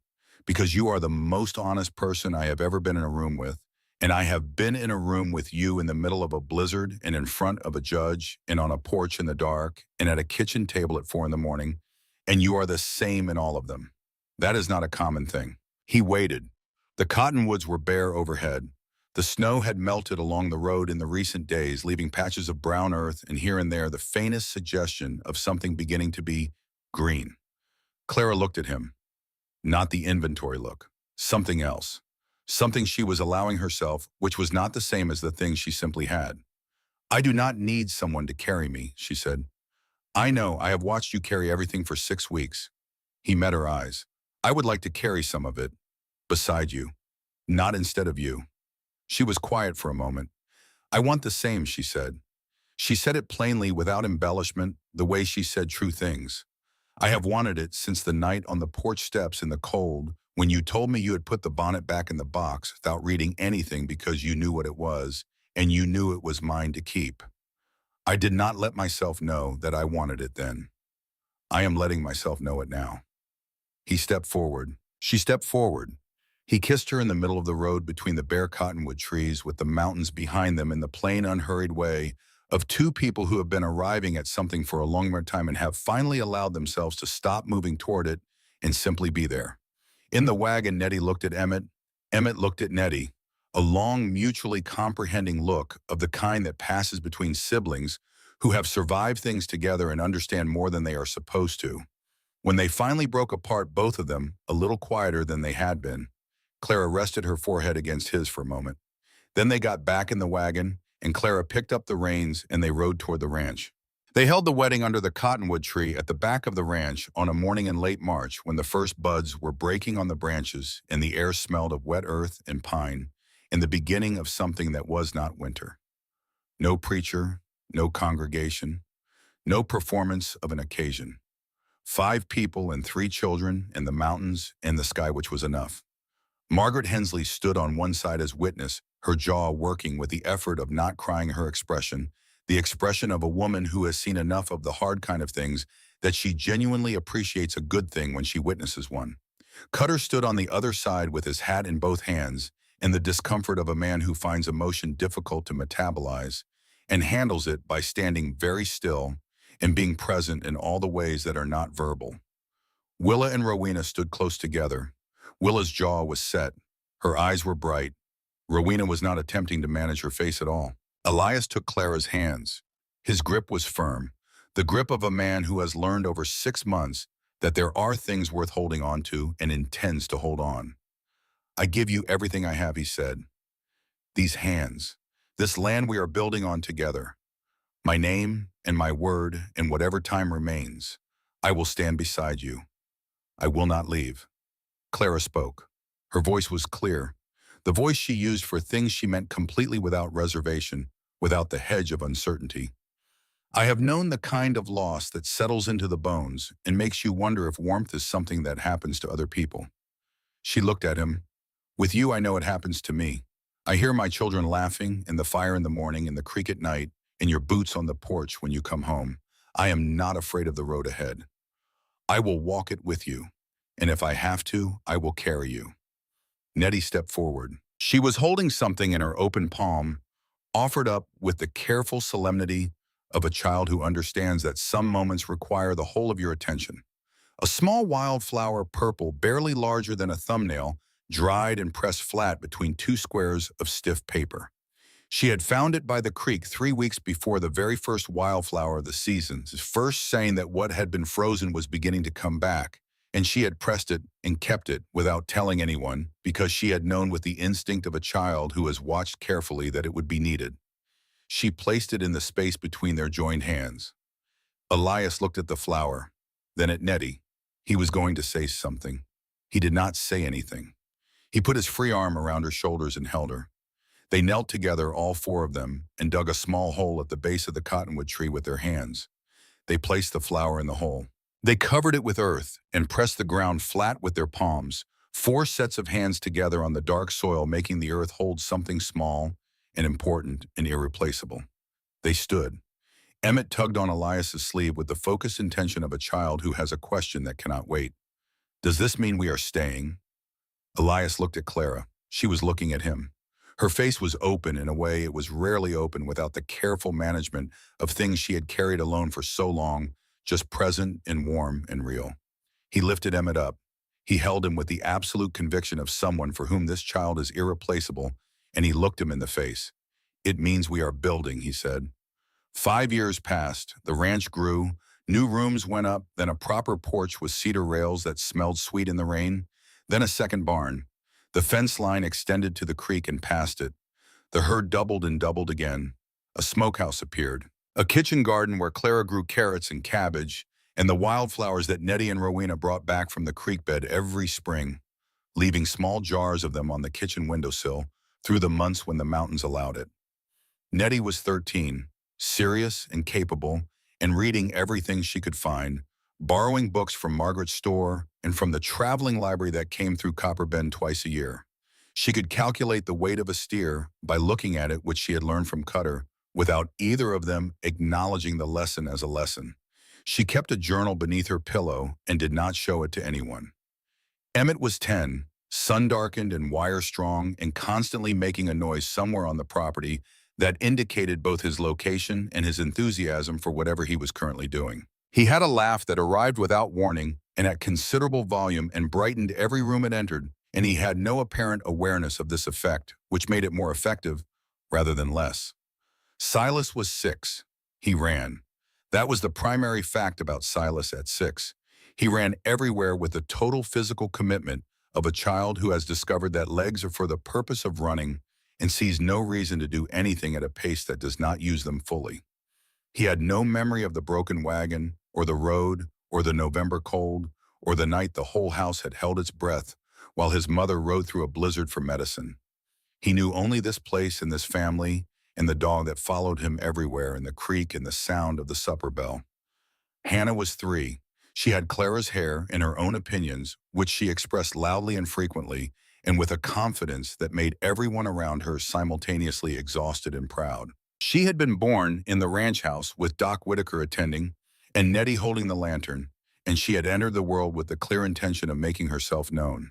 because you are the most honest person I have ever been in a room with, and I have been in a room with you in the middle of a blizzard and in front of a judge and on a porch in the dark and at a kitchen table at 4 in the morning, and you are the same in all of them. That is not a common thing. He waited. The cottonwoods were bare overhead. The snow had melted along the road in the recent days, leaving patches of brown earth and here and there the faintest suggestion of something beginning to be green. Clara looked at him. Not the inventory look. Something else. Something she was allowing herself, which was not the same as the thing she simply had. I do not need someone to carry me, she said. I know, I have watched you carry everything for 6 weeks. He met her eyes. I would like to carry some of it. Beside you. Not instead of you. She was quiet for a moment. I want the same, she said. She said it plainly without embellishment, the way she said true things. I have wanted it since the night on the porch steps in the cold when you told me you had put the bonnet back in the box without reading anything because you knew what it was, and you knew it was mine to keep. I did not let myself know that I wanted it then. I am letting myself know it now. He stepped forward. She stepped forward. He kissed her in the middle of the road between the bare cottonwood trees with the mountains behind them in the plain, unhurried way of two people who have been arriving at something for a longer time and have finally allowed themselves to stop moving toward it and simply be there. In the wagon, Nettie looked at Emmett. Emmett looked at Nettie, a long, mutually comprehending look of the kind that passes between siblings who have survived things together and understand more than they are supposed to. When they finally broke apart, both of them, a little quieter than they had been, Clara rested her forehead against his for a moment. Then they got back in the wagon, and Clara picked up the reins and they rode toward the ranch. They held the wedding under the cottonwood tree at the back of the ranch on a morning in late March when the first buds were breaking on the branches and the air smelled of wet earth and pine, and the beginning of something that was not winter. No preacher, no congregation, no performance of an occasion. 5 people and 3 children and the mountains and the sky, which was enough. Margaret Hensley stood on one side as witness, her jaw working with the effort of not crying her expression, the expression of a woman who has seen enough of the hard kind of things that she genuinely appreciates a good thing when she witnesses one. Cutter stood on the other side with his hat in both hands, in the discomfort of a man who finds emotion difficult to metabolize, and handles it by standing very still and being present in all the ways that are not verbal. Willa and Rowena stood close together. Willa's jaw was set. Her eyes were bright. Rowena was not attempting to manage her face at all. Elias took Clara's hands. His grip was firm, the grip of a man who has learned over 6 months that there are things worth holding on to and intends to hold on. I give you everything I have, he said. These hands, this land we are building on together. My name and my word and whatever time remains, I will stand beside you. I will not leave. Clara spoke. Her voice was clear, the voice she used for things she meant completely without reservation, without the hedge of uncertainty. I have known the kind of loss that settles into the bones and makes you wonder if warmth is something that happens to other people. She looked at him. With you, I know it happens to me. I hear my children laughing and the fire in the morning and the creak at night and your boots on the porch when you come home. I am not afraid of the road ahead. I will walk it with you. And if I have to, I will carry you. Nettie stepped forward. She was holding something in her open palm, offered up with the careful solemnity of a child who understands that some moments require the whole of your attention. A small wildflower, purple, barely larger than a thumbnail, dried and pressed flat between 2 squares of stiff paper. She had found it by the creek 3 weeks before the very first wildflower of the season, first saying that what had been frozen was beginning to come back, and she had pressed it and kept it without telling anyone because she had known with the instinct of a child who has watched carefully that it would be needed. She placed it in the space between their joined hands. Elias looked at the flower, then at Nettie. He was going to say something. He did not say anything. He put his free arm around her shoulders and held her. They knelt together, all four of them, and dug a small hole at the base of the cottonwood tree with their hands. They placed the flower in the hole. They covered it with earth and pressed the ground flat with their palms, four sets of hands together on the dark soil, making the earth hold something small and important and irreplaceable. They stood. Emmett tugged on Elias's sleeve with the focused intention of a child who has a question that cannot wait. "Does this mean we are staying?" Elias looked at Clara. She was looking at him. Her face was open in a way it was rarely open without the careful management of things she had carried alone for so long, just present and warm and real. He lifted Emmett up. He held him with the absolute conviction of someone for whom this child is irreplaceable, and he looked him in the face. "It means we are building," he said. 5 years passed. The ranch grew. New rooms went up, then a proper porch with cedar rails that smelled sweet in the rain, then a second barn. The fence line extended to the creek and past it. The herd doubled and doubled again. A smokehouse appeared. A kitchen garden where Clara grew carrots and cabbage, and the wildflowers that Nettie and Rowena brought back from the creek bed every spring, leaving small jars of them on the kitchen windowsill through the months when the mountains allowed it. Nettie was 13, serious and capable, and reading everything she could find, borrowing books from Margaret's store and from the traveling library that came through Copper Bend twice a year. She could calculate the weight of a steer by looking at it, which she had learned from Cutter, without either of them acknowledging the lesson as a lesson. She kept a journal beneath her pillow and did not show it to anyone. Emmett was 10, sun-darkened and wire-strong, and constantly making a noise somewhere on the property that indicated both his location and his enthusiasm for whatever he was currently doing. He had a laugh that arrived without warning and at considerable volume and brightened every room it entered, and he had no apparent awareness of this effect, which made it more effective rather than less. Silas was 6. He ran. That was the primary fact about Silas at 6. He ran everywhere with the total physical commitment of a child who has discovered that legs are for the purpose of running and sees no reason to do anything at a pace that does not use them fully. He had no memory of the broken wagon, or the road, or the November cold, or the night the whole house had held its breath while his mother rode through a blizzard for medicine. He knew only this place and this family and the dog that followed him everywhere, and the creek and the sound of the supper bell. Hannah was 3. She had Clara's hair and her own opinions, which she expressed loudly and frequently, and with a confidence that made everyone around her simultaneously exhausted and proud. She had been born in the ranch house with Doc Whitaker attending and Nettie holding the lantern, and she had entered the world with the clear intention of making herself known.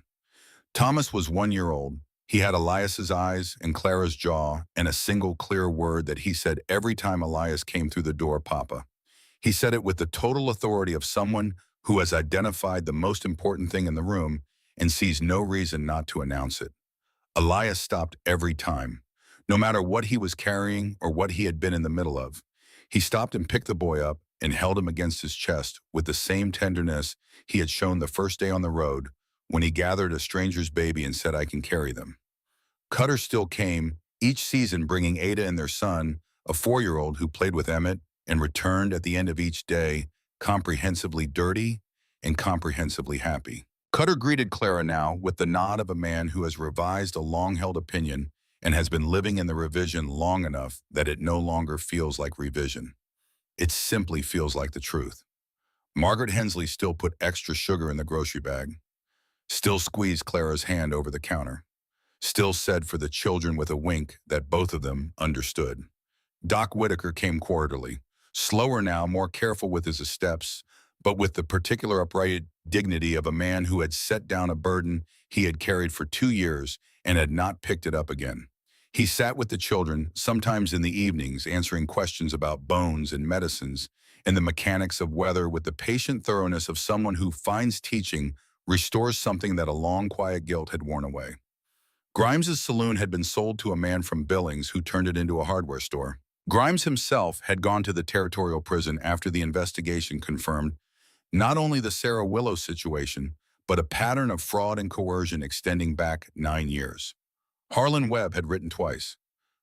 Thomas was 1 year old. He had Elias's eyes and Clara's jaw and a single clear word that he said every time Elias came through the door, "Papa." He said it with the total authority of someone who has identified the most important thing in the room and sees no reason not to announce it. Elias stopped every time, no matter what he was carrying or what he had been in the middle of. He stopped and picked the boy up and held him against his chest with the same tenderness he had shown the first day on the road when he gathered a stranger's baby and said, "I can carry them." Cutter still came, each season bringing Ada and their son, a 4-year-old who played with Emmett, and returned at the end of each day, comprehensively dirty and comprehensively happy. Cutter greeted Clara now with the nod of a man who has revised a long-held opinion and has been living in the revision long enough that it no longer feels like revision. It simply feels like the truth. Margaret Hensley still put extra sugar in the grocery bag, still squeezed Clara's hand over the counter, still said for the children with a wink that both of them understood. Doc Whitaker came quarterly, slower now, more careful with his steps, but with the particular upright dignity of a man who had set down a burden he had carried for 2 years and had not picked it up again. He sat with the children, sometimes in the evenings, answering questions about bones and medicines and the mechanics of weather with the patient thoroughness of someone who finds teaching restores something that a long, quiet guilt had worn away. Grimes's saloon had been sold to a man from Billings who turned it into a hardware store. Grimes himself had gone to the territorial prison after the investigation confirmed not only the Sarah Willow situation, but a pattern of fraud and coercion extending back 9 years. Harlan Webb had written twice.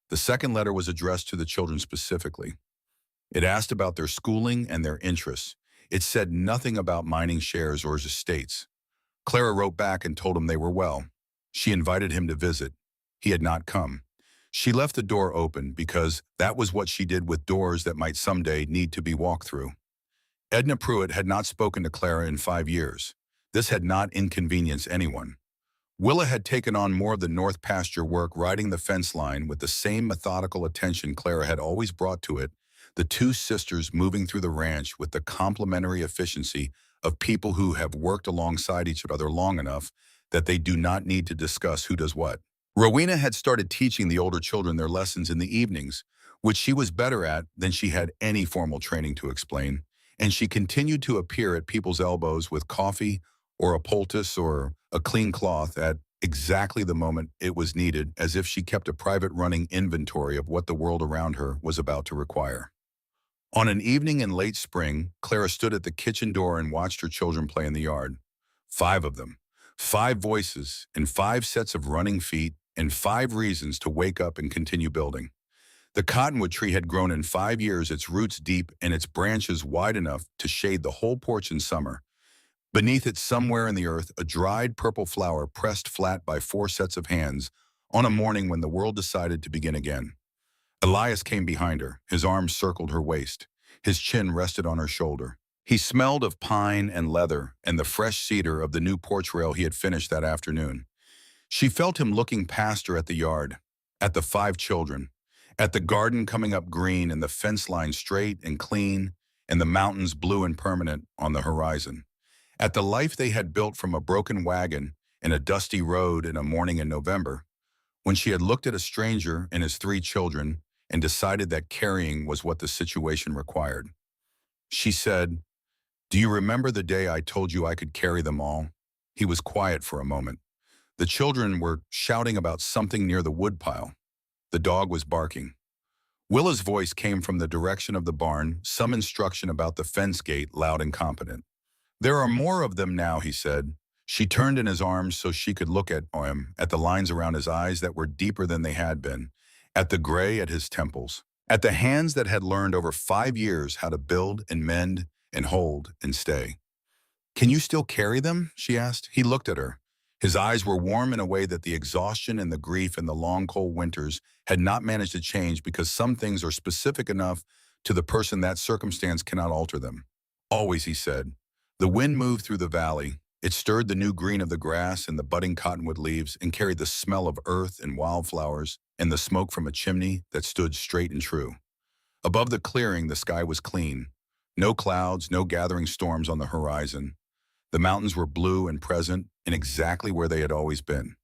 The second letter was addressed to the children specifically. It asked about their schooling and their interests. It said nothing about mining shares or estates. Clara wrote back and told him they were well. She invited him to visit. He had not come. She left the door open because that was what she did with doors that might someday need to be walked through. Edna Pruitt had not spoken to Clara in 5 years. This had not inconvenienced anyone. Willa had taken on more of the North Pasture work riding the fence line with the same methodical attention Clara had always brought to it, the two sisters moving through the ranch with the complementary efficiency of people who have worked alongside each other long enough that they do not need to discuss who does what. Rowena had started teaching the older children their lessons in the evenings, which she was better at than she had any formal training to explain, and she continued to appear at people's elbows with coffee or a poultice or a clean cloth at exactly the moment it was needed, as if she kept a private running inventory of what the world around her was about to require. On an evening in late spring, Clara stood at the kitchen door and watched her children play in the yard. 5 of them. 5 voices and 5 sets of running feet and 5 reasons to wake up and continue building. The cottonwood tree had grown in 5 years, its roots deep and its branches wide enough to shade the whole porch in summer. Beneath it, somewhere in the earth, a dried purple flower pressed flat by 4 sets of hands on a morning when the world decided to begin again. Elias came behind her. His arms circled her waist. His chin rested on her shoulder. He smelled of pine and leather and the fresh cedar of the new porch rail he had finished that afternoon. She felt him looking past her at the yard, at the 5 children, at the garden coming up green and the fence line straight and clean and the mountains blue and permanent on the horizon, at the life they had built from a broken wagon and a dusty road in a morning in November, when she had looked at a stranger and his 3 children and decided that carrying was what the situation required. She said, "Do you remember the day I told you I could carry them all?" He was quiet for a moment. The children were shouting about something near the woodpile. The dog was barking. Willa's voice came from the direction of the barn, some instruction about the fence gate, loud and competent. "There are more of them now," he said. She turned in his arms so she could look at him, at the lines around his eyes that were deeper than they had been, at the gray at his temples, at the hands that had learned over 5 years how to build and mend and hold and stay. "Can you still carry them?" she asked. He looked at her. His eyes were warm in a way that the exhaustion and the grief and the long cold winters had not managed to change, because some things are specific enough to the person that circumstance cannot alter them. "Always," he said. The wind moved through the valley. It stirred the new green of the grass and the budding cottonwood leaves and carried the smell of earth and wildflowers and the smoke from a chimney that stood straight and true. Above the clearing, the sky was clean. No clouds, no gathering storms on the horizon. The mountains were blue and present and exactly where they had always been.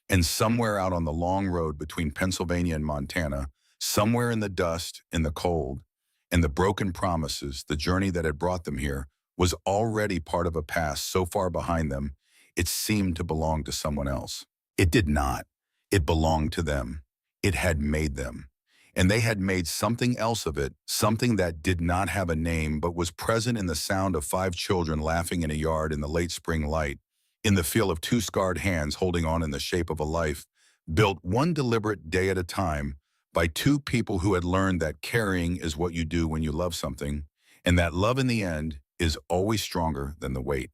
And somewhere out on the long road between Pennsylvania and Montana, somewhere in the dust, in the cold, and the broken promises, the journey that had brought them here was already part of a past so far behind them it seemed to belong to someone else. It did not. It belonged to them. It had made them. And they had made something else of it, something that did not have a name but was present in the sound of 5 children laughing in a yard in the late spring light, in the feel of 2 scarred hands holding on in the shape of a life, built one deliberate day at a time by 2 people who had learned that carrying is what you do when you love something, and that love in the end is always stronger than the weight.